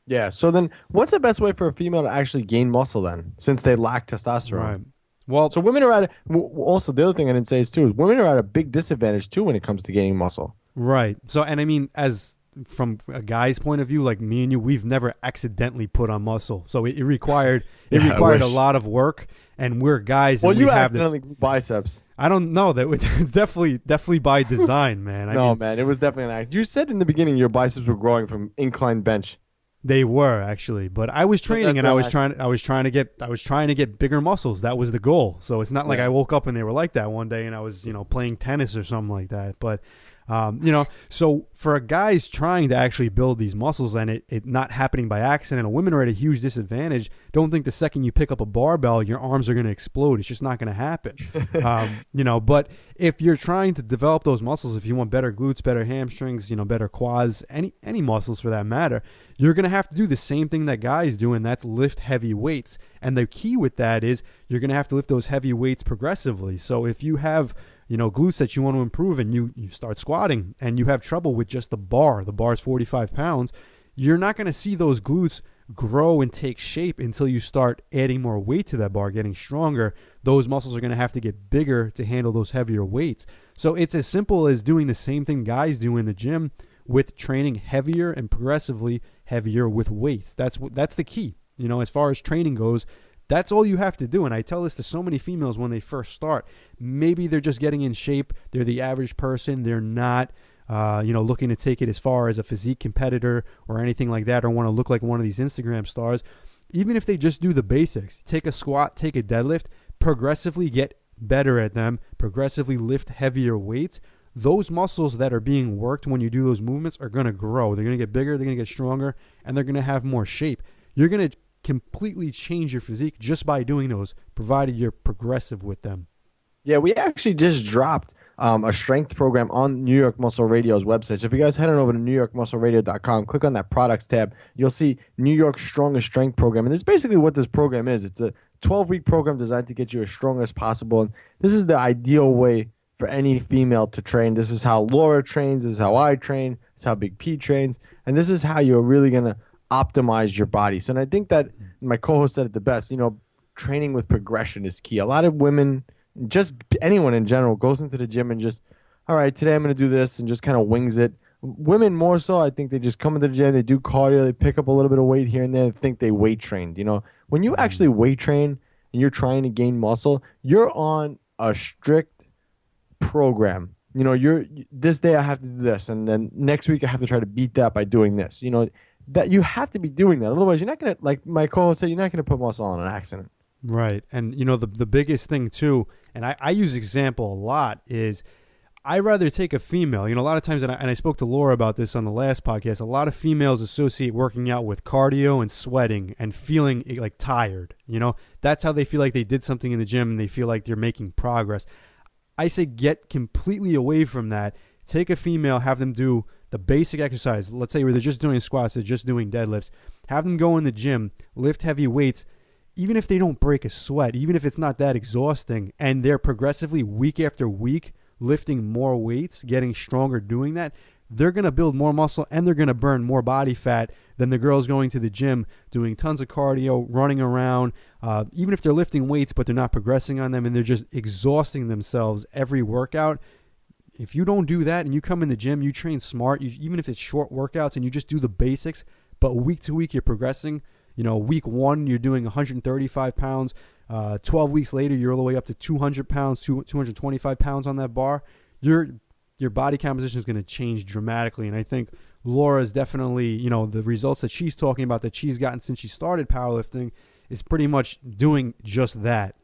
Yeah. So then what's the best way for a female to actually gain muscle then, since they lack testosterone? Right. Well, so women are also the other thing I didn't say is too, is women are at a big disadvantage too when it comes to gaining muscle. Right. So, and I mean, as from a guy's point of view, like me and you, we've never accidentally put on muscle. So it required a lot of work, and we're guys. Well, and you we have accidentally grew biceps. I don't know that it's definitely by design, man. I mean, man, it was definitely an act. You said in the beginning your biceps were growing from incline bench. They were actually, but I was training and I was trying to get bigger muscles. That was the goal. So it's not like I woke up and they were like that one day and I was, playing tennis or something like that. But, so for a guy's trying to actually build these muscles and it not happening by accident, women are at a huge disadvantage. Don't think the second you pick up a barbell, your arms are going to explode. It's just not going to happen. But if you're trying to develop those muscles, if you want better glutes, better hamstrings, better quads, any muscles for that matter, you're going to have to do the same thing that guys do, and that's lift heavy weights. And the key with that is you're going to have to lift those heavy weights progressively. So if you have glutes that you want to improve and you start squatting and you have trouble with just the bar's 45 pounds, you're not going to see those glutes grow and take shape until you start adding more weight to that bar, getting stronger. Those muscles are going to have to get bigger to handle those heavier weights. So it's as simple as doing the same thing guys do in the gym with training heavier and progressively heavier with weights. That's the key. As far as training goes, that's all you have to do. And I tell this to so many females when they first start. Maybe they're just getting in shape. They're the average person. They're not, looking to take it as far as a physique competitor or anything like that, or want to look like one of these Instagram stars. Even if they just do the basics, take a squat, take a deadlift, progressively get better at them, progressively lift heavier weights, those muscles that are being worked when you do those movements are going to grow. They're going to get bigger, they're going to get stronger, and they're going to have more shape. You're going to completely change your physique just by doing those, provided you're progressive with them. Yeah, we actually just dropped a strength program on New York Muscle Radio's website. So if you guys head on over to newyorkmuscleradio.com, click on that products tab, you'll see New York's strongest strength program. And it's basically what this program is. It's a 12-week program designed to get you as strong as possible. And this is the ideal way for any female to train. This is how Laura trains. This is how I train. This is how Big P trains. And this is how you're really going to optimize your body. So, and I think that my co-host said it the best, training with progression is key. A lot of women, just anyone in general, goes into the gym and just, all right, today I'm going to do this, and just kind of wings it. Women more so, I think they just come into the gym, they do cardio, they pick up a little bit of weight here and there, and think they weight trained. When you actually weight train and you're trying to gain muscle, you're on a strict program. You're this day I have to do this, and then next week I have to try to beat that by doing this. That you have to be doing that. Otherwise, you're not going to, like my co-host said, you're not going to put muscle on an accident. Right. And, the biggest thing, too, and I use example a lot, is I rather take a female. A lot of times, and I spoke to Laura about this on the last podcast, a lot of females associate working out with cardio and sweating and feeling like tired. That's how they feel like they did something in the gym and they feel like they're making progress. I say get completely away from that. Take a female, have them do the basic exercise. Let's say where they're just doing squats, they're just doing deadlifts. Have them go in the gym, lift heavy weights, even if they don't break a sweat, even if it's not that exhausting, and they're progressively week after week lifting more weights, getting stronger doing that, they're going to build more muscle and they're going to burn more body fat than the girls going to the gym, doing tons of cardio, running around, even if they're lifting weights but they're not progressing on them and they're just exhausting themselves every workout. If you don't do that and you come in the gym, you train smart, even if it's short workouts and you just do the basics, but week to week you're progressing. Week 1 you're doing 135 pounds. 12 weeks later you're all the way up to 200 pounds, 225 pounds on that bar. Your body composition is going to change dramatically. And I think Laura's definitely, the results that she's talking about that she's gotten since she started powerlifting is pretty much doing just that.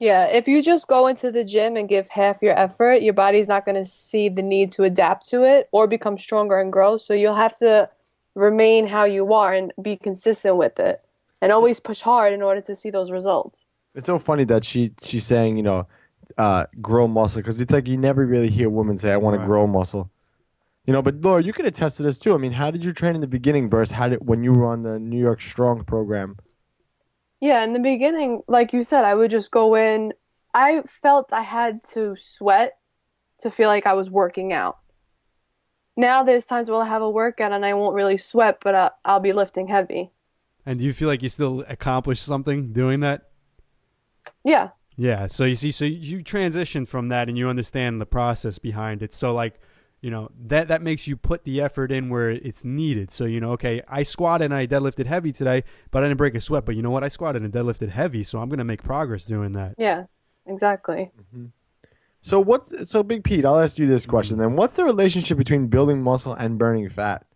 Yeah, if you just go into the gym and give half your effort, your body's not going to see the need to adapt to it or become stronger and grow. So you'll have to remain how you are and be consistent with it and always push hard in order to see those results. It's so funny that she's saying, grow muscle, because it's like you never really hear women say, I want to grow muscle. But Laura, you can attest to this too. I mean, how did you train in the beginning versus when you were on the New York Strong program? Yeah, in the beginning, like you said, I would just go in. I felt I had to sweat to feel like I was working out. Now there's times where I'll have a workout and I won't really sweat, but I'll be lifting heavy. And do you feel like you still accomplished something doing that? Yeah. Yeah. So you see, so you transition from that and you understand the process behind it. So like, that makes you put the effort in where it's needed. So, okay, I squatted and I deadlifted heavy today, but I didn't break a sweat. But you know what? I squatted and deadlifted heavy, so I'm going to make progress doing that. Yeah, exactly. Mm-hmm. So Big Pete, I'll ask you this question then. What's the relationship between building muscle and burning fat?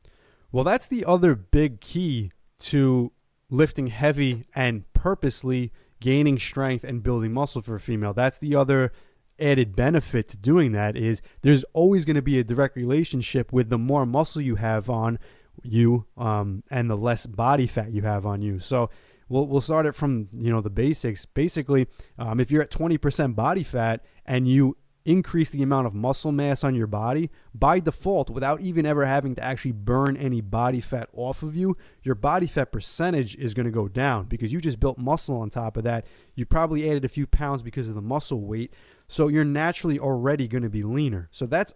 Well, that's the other big key to lifting heavy and purposely gaining strength and building muscle for a female. That's the other added benefit to doing that, is there's always going to be a direct relationship with the more muscle you have on you and the less body fat you have on you. So we'll start it from the basics. Basically, if you're at 20% body fat and you increase the amount of muscle mass on your body, by default, without even ever having to actually burn any body fat off of you, your body fat percentage is going to go down because you just built muscle on top of that. You probably added a few pounds because of the muscle weight, so you're naturally already going to be leaner. So that's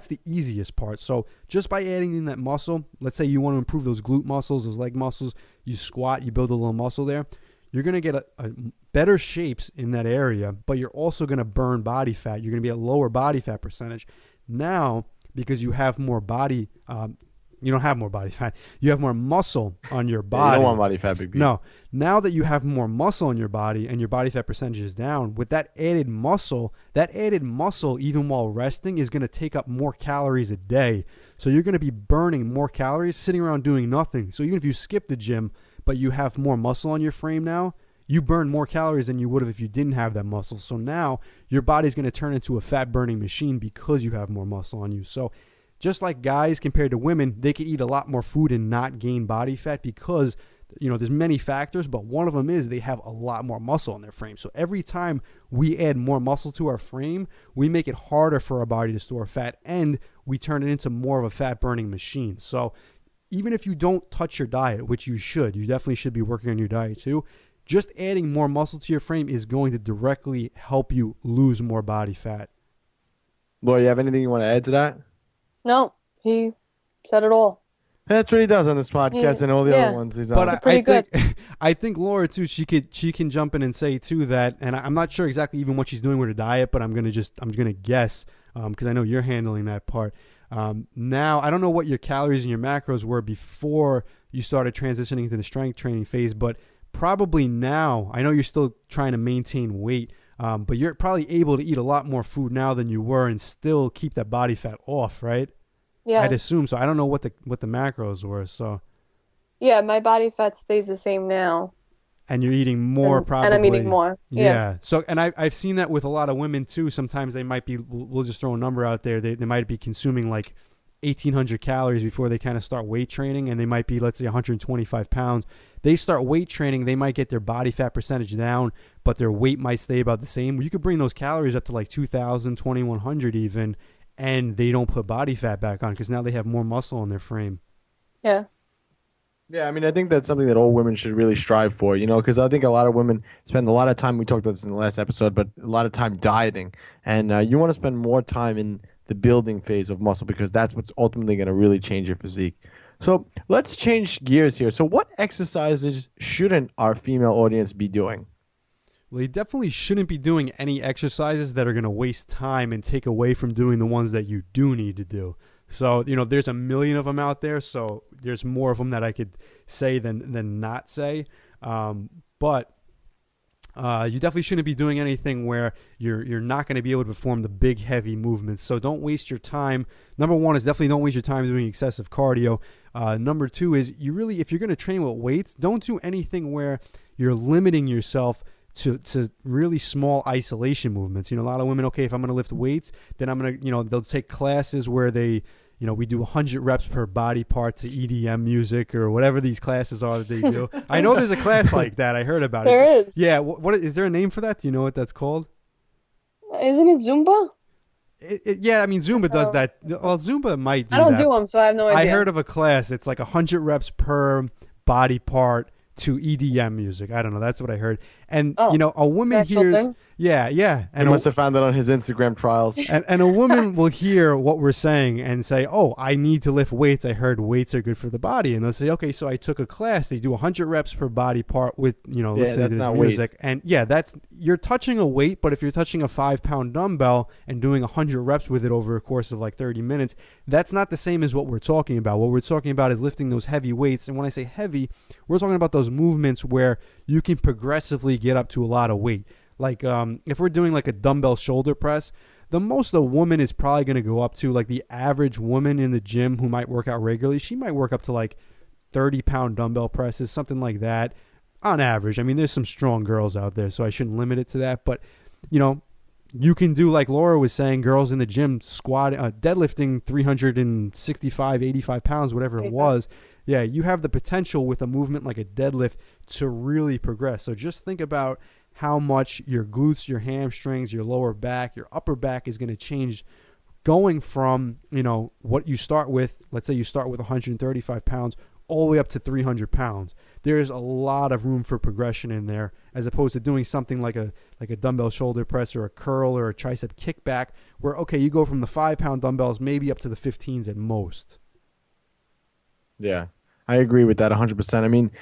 the easiest part. So just by adding in that muscle, let's say you want to improve those glute muscles, those leg muscles, you squat, you build a little muscle there, you're going to get a better shapes in that area, but you're also going to burn body fat. You're going to be at lower body fat percentage. Now, because you have more body, you don't have more body fat. You have more muscle on your body. You don't want body fat, Big Pete. No. Now that you have more muscle on your body and your body fat percentage is down, with that added muscle, even while resting, is going to take up more calories a day. So you're going to be burning more calories sitting around doing nothing. So even if you skip the gym, but you have more muscle on your frame now, you burn more calories than you would have if you didn't have that muscle. So now your body's going to turn into a fat burning machine because you have more muscle on you. So just like guys compared to women, they could eat a lot more food and not gain body fat because, there's many factors, but one of them is they have a lot more muscle on their frame. So every time we add more muscle to our frame, we make it harder for our body to store fat, and we turn it into more of a fat burning machine. So even if you don't touch your diet, which you definitely should be working on your diet too, just adding more muscle to your frame is going to directly help you lose more body fat. Laura, you have anything you want to add to that? No, he said it all. That's what he does on this podcast and all the other ones he's on. But I think Laura too, she can jump in and say too that, and I'm not sure exactly even what she's doing with her diet, but I'm gonna guess because I know you're handling that part. Now I don't know what your calories and your macros were before you started transitioning into the strength training phase, but probably now, I know you're still trying to maintain weight, but you're probably able to eat a lot more food now than you were and still keep that body fat off, right? Yeah. I'd assume so. I don't know what the macros were, so. Yeah, my body fat stays the same now. And you're eating more, probably. And I'm eating more. Yeah. So, and I've seen that with a lot of women too. Sometimes they might be, we'll just throw a number out there. They might be consuming like 1,800 calories before they kind of start weight training, and they might be, let's say, 125 pounds. They start weight training, they might get their body fat percentage down, but their weight might stay about the same. You could bring those calories up to like 2,000, 2,100 even, and they don't put body fat back on because now they have more muscle on their frame. Yeah. Yeah, I mean, I think that's something that all women should really strive for, because I think a lot of women spend a lot of time, we talked about this in the last episode, but a lot of time dieting. And you want to spend more time in the building phase of muscle because that's what's ultimately going to really change your physique. So let's change gears here. So what exercises shouldn't our female audience be doing? Well, you definitely shouldn't be doing any exercises that are going to waste time and take away from doing the ones that you do need to do. So, there's a million of them out there, so there's more of them that I could say than not say. But you definitely shouldn't be doing anything where you're not going to be able to perform the big, heavy movements. So don't waste your time. Number one is definitely don't waste your time doing excessive cardio. Number two is if you're going to train with weights, don't do anything where you're limiting yourself to really small isolation movements. A lot of women, okay, if I'm going to lift weights, then I'm going to, they'll take classes where they, we do 100 reps per body part to EDM music or whatever these classes are that they do. I know there's a class like that. I heard about it. There is. Yeah. What is there a name for that? Do you know what that's called? Isn't it Zumba? Yeah, I mean, Zumba does that. Well, Zumba might do that. I don't do them, so I have no idea. I heard of a class. It's like 100 reps per body part to EDM music. I don't know. That's what I heard. And, a woman hears, Yeah. He And must have found it on his Instagram trials. and a woman will hear what we're saying and say, "Oh, I need to lift weights. I heard weights are good for the body." And they'll say, "Okay, so I took a class. They do 100 reps per body part with, listening that's to this not music." weights. And you're touching a weight, but if you're touching a 5-pound dumbbell and doing 100 reps with it over a course of like 30 minutes, that's not the same as what we're talking about. What we're talking about is lifting those heavy weights. And when I say heavy, we're talking about those movements where you can progressively get up to a lot of weight. Like if we're doing like a dumbbell shoulder press, the most a woman is probably going to go up to, like the average woman in the gym who might work out regularly, she might work up to like 30-pound dumbbell presses, something like that on average. I mean, there's some strong girls out there, so I shouldn't limit it to that. But, you can do, like Laura was saying, girls in the gym deadlifting 365, 85 pounds, whatever it was. Yeah, you have the potential with a movement like a deadlift to really progress. So just think about how much your glutes, your hamstrings, your lower back, your upper back is going to change going from, what you start with. Let's say you start with 135 pounds all the way up to 300 pounds. There's a lot of room for progression in there, as opposed to doing something like a dumbbell shoulder press or a curl or a tricep kickback where, okay, you go from the 5-pound dumbbells maybe up to the 15s at most. Yeah, I agree with that 100%. I mean,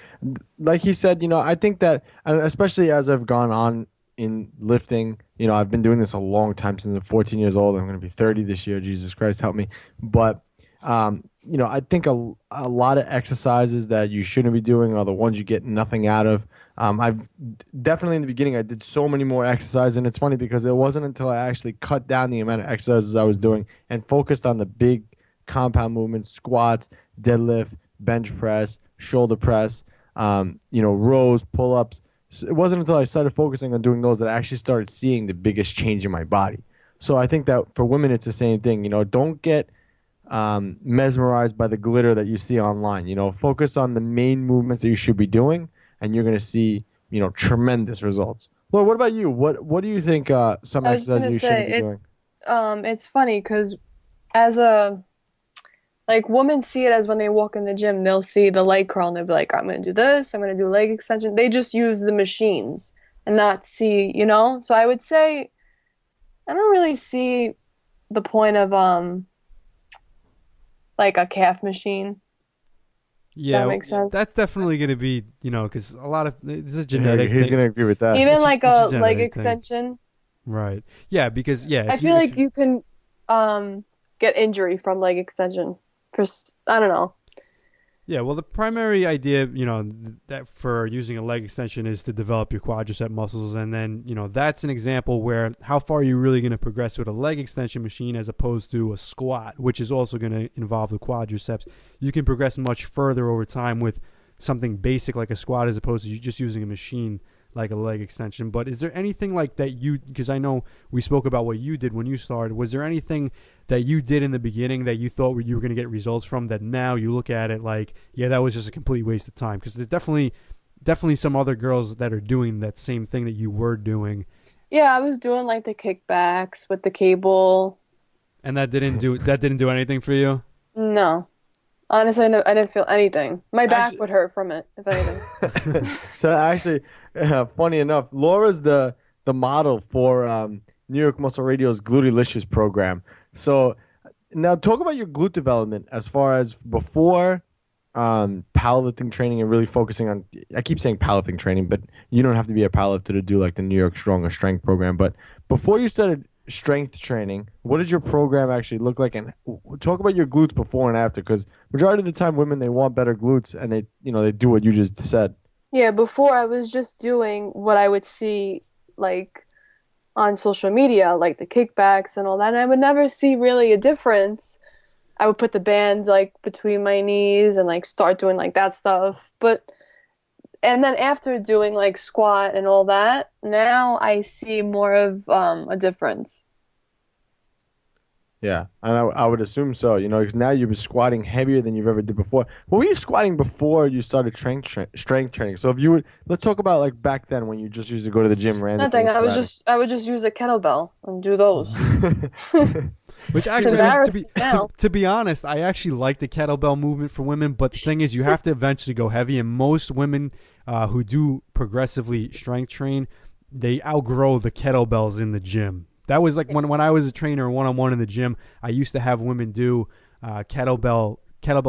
like he said, I think that, and especially as I've gone on in lifting, I've been doing this a long time, since I'm 14 years old. I'm going to be 30 this year. Jesus Christ, help me. But, I think a lot of exercises that you shouldn't be doing are the ones you get nothing out of. I've definitely in the beginning, I did so many more exercises, and it's funny because it wasn't until I actually cut down the amount of exercises I was doing and focused on the big compound movements, squats, deadlift, bench press, shoulder press, rows, pull-ups. So it wasn't until I started focusing on doing those that I actually started seeing the biggest change in my body. So I think that for women, it's the same thing. Don't get mesmerized by the glitter that you see online. Focus on the main movements that you should be doing, and you're going to see, tremendous results. Laura, what about you? What do you think some exercises you should be doing? It's funny because women see it as when they walk in the gym, they'll see the leg curl and they'll be like, I'm going to do this, I'm going to do leg extension. They just use the machines and not see, So I would say I don't really see the point of a calf machine. Yeah, that makes sense. That's definitely going to be, because a lot of it's a genetic He's thing. going to agree with that. Even It's a a leg genetic thing. extension. Right. Yeah, because I feel like you can get injury from leg extension. I don't know. Yeah, well, the primary idea, that for using a leg extension is to develop your quadricep muscles. And then, that's an example where how far are you really going to progress with a leg extension machine as opposed to a squat, which is also going to involve the quadriceps. You can progress much further over time with something basic like a squat as opposed to just using a machine like a leg extension. But is there anything like that because I know we spoke about what you did when you started, was there anything that you did in the beginning that you thought you were going to get results from that now you look at it like, yeah, that was just a complete waste of time? Because there's definitely some other girls that are doing that same thing that you were doing. Yeah, I was doing like the kickbacks with the cable. And that didn't do anything for you? No. Honestly, no, I didn't feel anything. My back would hurt from it, if anything. So actually, funny enough, Laura's the model for New York Muscle Radio's Glutylicious program. So now talk about your glute development as far as before powerlifting training and really focusing on, I keep saying powerlifting training, but you don't have to be a powerlifter to do like the New York Strong or Strength program. But before you started strength training, what did your program actually look like? And talk about your glutes before and after, because majority of the time women, they want better glutes and they do what you just said. Yeah, before I was just doing what I would see like on social media, like the kickbacks and all that, and I would never see really a difference. I would put the bands like between my knees and like start doing like that stuff. And then after doing like squat and all that, now I see more of a difference. Yeah, and I would assume so, because now you've been squatting heavier than you've ever did before. What were you squatting before you started strength training? So let's talk about like back then when you just used to go to the gym randomly. Nothing. I would just use a kettlebell and do those. Which actually, to be honest, I actually like the kettlebell movement for women. But the thing is, you have to eventually go heavy, and most women who do progressively strength train, they outgrow the kettlebells in the gym. That was like when I was a trainer one-on-one in the gym, I used to have women do kettlebell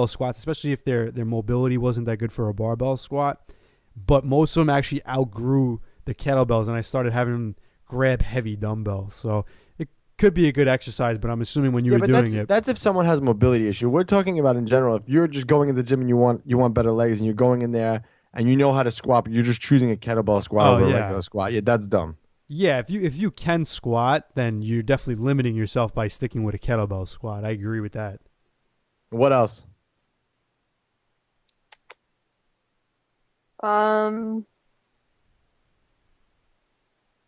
squats, especially if their mobility wasn't that good for a barbell squat. But most of them actually outgrew the kettlebells, and I started having them grab heavy dumbbells. So it could be a good exercise, but I'm assuming when you were doing it. That's if someone has a mobility issue. We're talking about in general. If you're just going in the gym and you want better legs, and you're going in there and you know how to squat, but you're just choosing a kettlebell squat over a regular squat. Yeah, that's dumb. Yeah, if you can squat, then you're definitely limiting yourself by sticking with a kettlebell squat. I agree with that. What else? What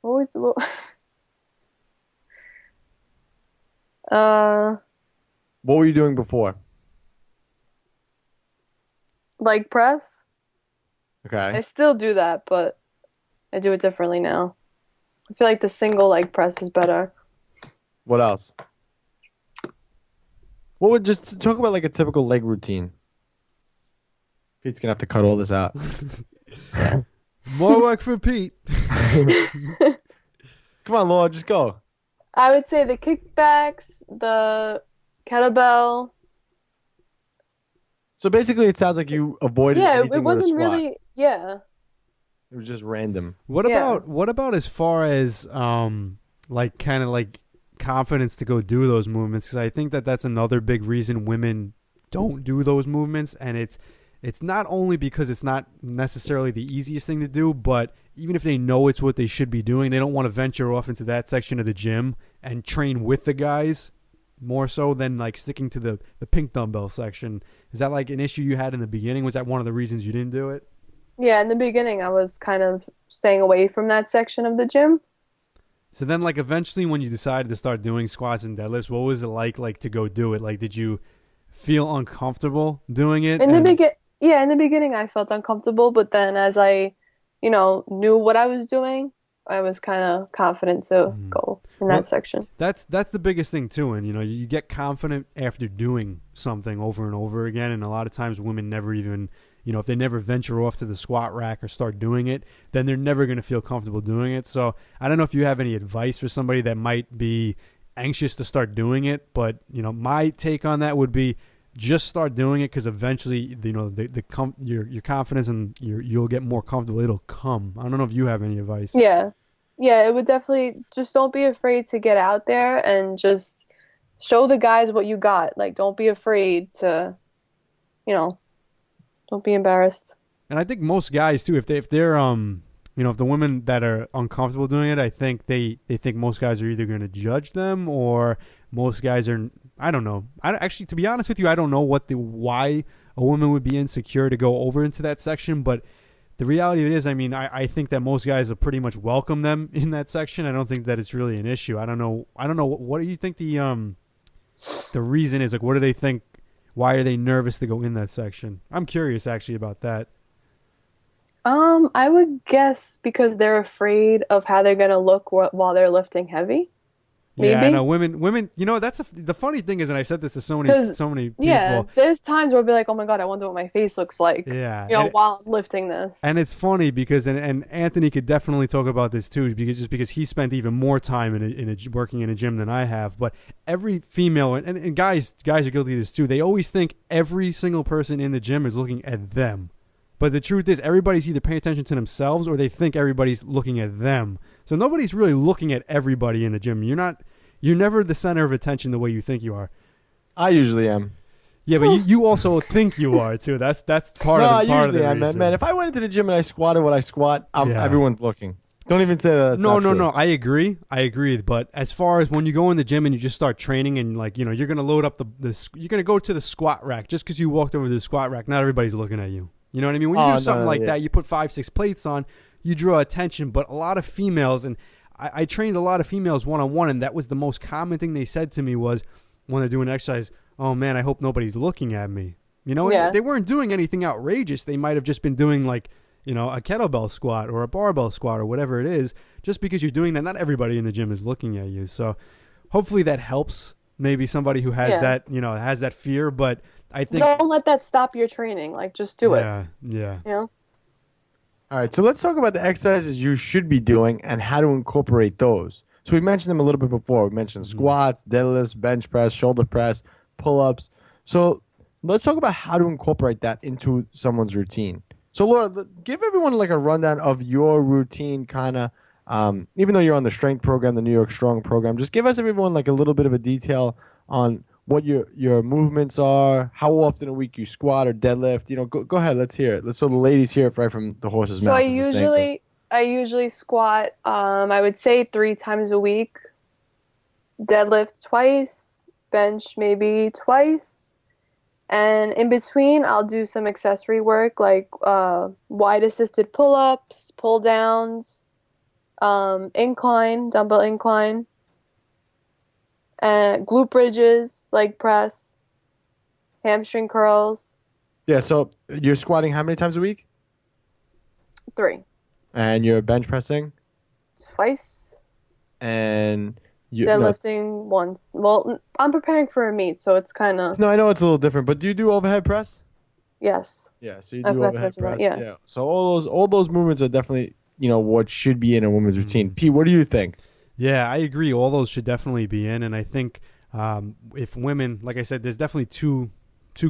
was What were you doing before? leg press? Okay. I still do that, but I do it differently now. I feel like the single leg press is better. What else? What would just talk about like a typical leg routine? Pete's gonna have to cut all this out. More work for Pete. Come on, Laura, just go. I would say the kickbacks, the kettlebell. So basically, it sounds like you avoided anything it wasn't with a squat. really. Yeah. It was just random. What about as far as like kind of like confidence to go do those movements? Because I think that's another big reason women don't do those movements, and it's not only because it's not necessarily the easiest thing to do, but even if they know it's what they should be doing, they don't want to venture off into that section of the gym and train with the guys more so than like sticking to the pink dumbbell section. Is that like an issue you had in the beginning? Was that one of the reasons you didn't do it? Yeah, in the beginning, I was kind of staying away from that section of the gym. So then, like, eventually when you decided to start doing squats and deadlifts, what was it like to go do it? Like, did you feel uncomfortable doing it? In the beginning, I felt uncomfortable, but then as I, knew what I was doing, I was kind of confident to go in that section. That's the biggest thing too, and you get confident after doing something over and over again, and a lot of times women never even, if they never venture off to the squat rack or start doing it, then they're never going to feel comfortable doing it. So I don't know if you have any advice for somebody that might be anxious to start doing it, but my take on that would be just start doing it, because eventually your confidence and you'll get more comfortable. It'll come. I don't know if you have any advice. Yeah, it would definitely just don't be afraid to get out there and just show the guys what you got. Like, don't be afraid to, don't be embarrassed. And I think most guys too, if they're if the women that are uncomfortable doing it, I think they think most guys are either going to judge them, or most guys are, I don't know. Actually, to be honest with you, I don't know why a woman would be insecure to go over into that section, but the reality of it is, I think that most guys will pretty much welcome them in that section. I don't think that it's really an issue. I don't know. What do you think the reason is? Like, what do they think? Why are they nervous to go in that section? I'm curious actually about that. I would guess because they're afraid of how they're going to look while they're lifting heavy. Maybe. Yeah, I know women. That's the funny thing is, and I've said this to so many people. Yeah, there's times where I'll be like, oh my god, I wonder what my face looks like. Yeah, while I'm lifting this. And it's funny because, and Anthony could definitely talk about this too, because he spent even more time working in a gym than I have. But every female and guys are guilty of this too. They always think every single person in the gym is looking at them. But the truth is, everybody's either paying attention to themselves or they think everybody's looking at them. So nobody's really looking at everybody in the gym. You're never the center of attention the way you think you are. I usually am. Yeah, but you also think you are too. That's part of the reason. Man, if I went into the gym and I squatted what I squat, everyone's looking. Don't even say that. No. I agree. But as far as when you go in the gym and you just start training and you're gonna load up you're gonna go to the squat rack just because you walked over to the squat rack. Not everybody's looking at you. You know what I mean? When you do something like that, you put 5-6 plates on, you draw attention. But a lot of females, and I trained a lot of females one-on-one, and that was the most common thing they said to me was when they're doing exercise, oh man, I hope nobody's looking at me. They weren't doing anything outrageous. They might have just been doing a kettlebell squat or a barbell squat or whatever it is. Just because you're doing that, not everybody in the gym is looking at you. So hopefully that helps maybe somebody who has has that fear, but I think don't let that stop your training. Like, just do it. Yeah. All right, so let's talk about the exercises you should be doing and how to incorporate those. So we mentioned them a little bit before. We mentioned squats, deadlifts, bench press, shoulder press, pull-ups. So let's talk about how to incorporate that into someone's routine. So Laura, give everyone like a rundown of your routine, kind of. Even though you're on the strength program, the New York Strong program, just give us everyone like a little bit of a detail on what your movements are, how often a week you squat or deadlift. Go ahead, let's hear it. Let's so the ladies hear it right from the horse's So mouth. I usually squat, I would say 3 times a week, deadlift twice, bench maybe twice, and in between I'll do some accessory work like wide assisted pull-ups, pull downs, incline, dumbbell incline, and glute bridges, leg press, hamstring curls. Yeah, so you're squatting how many times a week? 3. And you're bench pressing? Twice. And deadlifting once. Well, I'm preparing for a meet, so it's kind of... No, I know it's a little different, but do you do overhead press? Yes. Yeah, so you I do forgot to overhead mention press. that, yeah. So all those movements are definitely, what should be in a woman's routine. Pete, what do you think? Yeah, I agree. All those should definitely be in, and I think if women, like I said, there's definitely two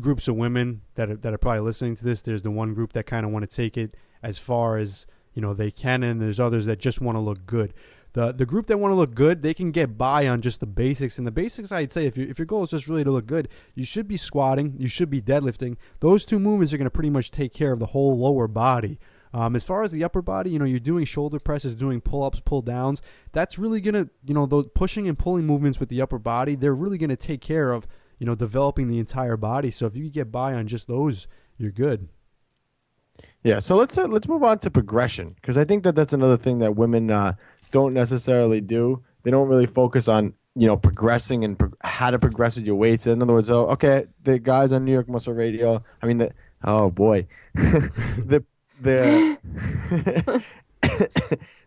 groups of women that are probably listening to this. There's the one group that kind of want to take it as far as they can, and there's others that just want to look good. The group that want to look good, they can get by on just the basics. And the basics, I'd say, if your goal is just really to look good, you should be squatting, you should be deadlifting. Those 2 movements are going to pretty much take care of the whole lower body. As far as the upper body, you're doing shoulder presses, doing pull-ups, pull-downs. That's really going to, those pushing and pulling movements with the upper body, they're really going to take care of, developing the entire body. So if you get by on just those, you're good. Yeah, so let's move on to progression, because I think that's another thing that women don't necessarily do. They don't really focus on progressing and how to progress with your weights. In other words, the guys on New York Muscle Radio. I mean, oh boy, the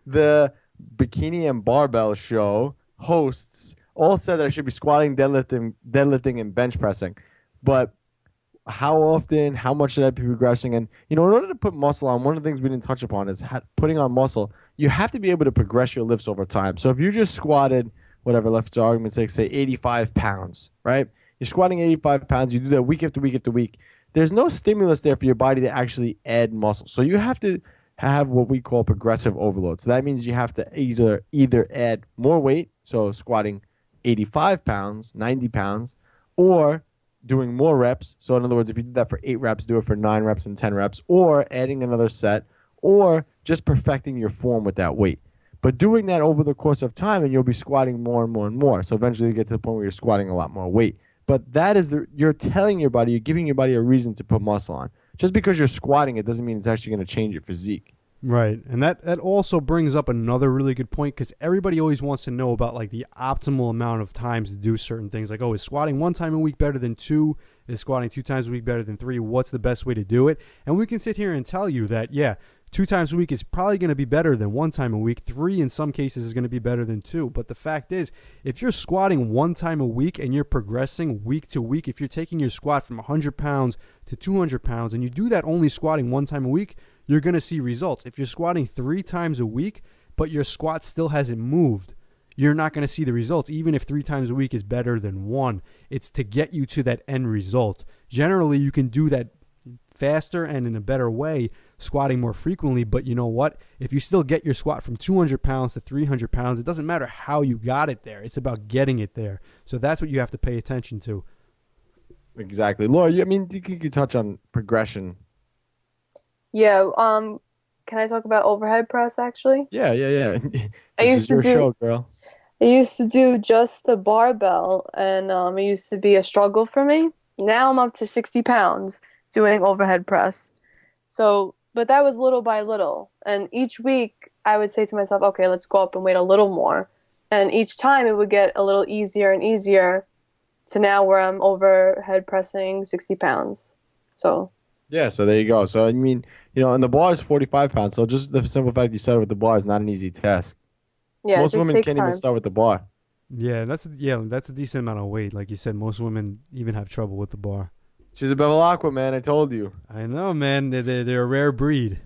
the Bikini and Barbell Show hosts all said that I should be squatting, deadlifting, and bench pressing, but how often, how much should I be progressing? And, in order to put muscle on, one of the things we didn't touch upon is putting on muscle. You have to be able to progress your lifts over time. So if you just squatted, whatever, let's for argument's sake, say 85 pounds, right? You're squatting 85 pounds. You do that week after week after week. There's no stimulus there for your body to actually add muscle. So you have to have what we call progressive overload. So that means you have to either add more weight, so squatting 85 pounds, 90 pounds, or doing more reps. So in other words, if you did that for 8 reps, do it for 9 reps and 10 reps, or adding another set, or just perfecting your form with that weight. But doing that over the course of time, and you'll be squatting more and more and more. So eventually you get to the point where you're squatting a lot more weight. But that is you're telling your body, you're giving your body a reason to put muscle on. Just because you're squatting, it doesn't mean it's actually going to change your physique. Right. And that also brings up another really good point, because everybody always wants to know about like the optimal amount of times to do certain things. Like, is squatting 1 time a week better than 2? Is squatting 2 times a week better than 3? What's the best way to do it? And we can sit here and tell you that, 2 times a week is probably going to be better than 1 time a week. 3 in some cases is going to be better than 2. But the fact is, if you're squatting 1 time a week and you're progressing week to week, if you're taking your squat from 100 pounds to 200 pounds, and you do that only squatting 1 time a week, you're going to see results. If you're squatting 3 times a week, but your squat still hasn't moved, you're not going to see the results. Even if 3 times a week is better than 1, it's to get you to that end result. Generally, you can do that faster and in a better way, squatting more frequently. But you know what? If you still get your squat from 200 pounds to 300 pounds, it doesn't matter how you got it there. It's about getting it there. So that's what you have to pay attention to. Exactly. Laura, you could touch on progression. Yeah. Can I talk about overhead press, actually? Yeah. I used to do show, girl. I used to do just the barbell, and it used to be a struggle for me. Now I'm up to 60 pounds doing overhead press. So, but that was little by little. And each week I would say to myself, okay, let's go up and weight a little more. And each time it would get a little easier and easier to now where I'm overhead pressing 60 pounds. So. Yeah, so there you go. So, I mean, and the bar is 45 pounds. So just the simple fact you started with the bar is not an easy task. Yeah, most women can't even start with the bar. Yeah, that's a decent amount of weight. Like you said, most women even have trouble with the bar. She's a Bevel Aqua, man. I told you. I know, man. They're a rare breed.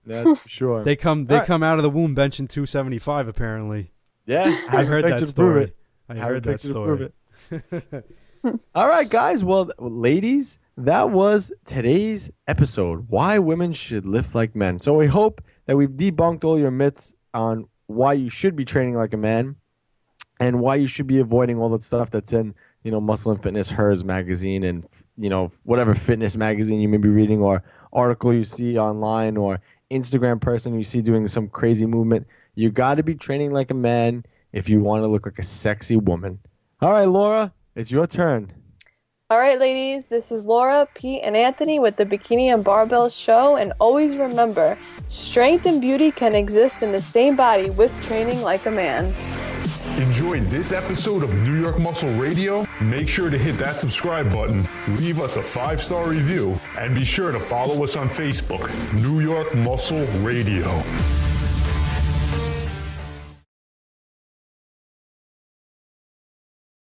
That's for sure. They come out of the womb benching 275 apparently. Yeah, I heard that story. I Have a heard that picture to prove story. it. All right, guys. Well, ladies, that was today's episode. Why women should lift like men. So we hope that we've debunked all your myths on why you should be training like a man and why you should be avoiding all that stuff that's in, Muscle and Fitness, Hers magazine, and, whatever fitness magazine you may be reading or article you see online or Instagram person you see doing some crazy movement. You got to be training like a man if you want to look like a sexy woman. All right, Laura, it's your turn. All right, ladies, this is Laura, Pete, and Anthony with the Bikini and Barbell Show. And always remember, strength and beauty can exist in the same body with training like a man. Enjoyed this episode of New York Muscle Radio? Make sure to hit that subscribe button, leave us a 5-star review, and be sure to follow us on Facebook, New York Muscle Radio.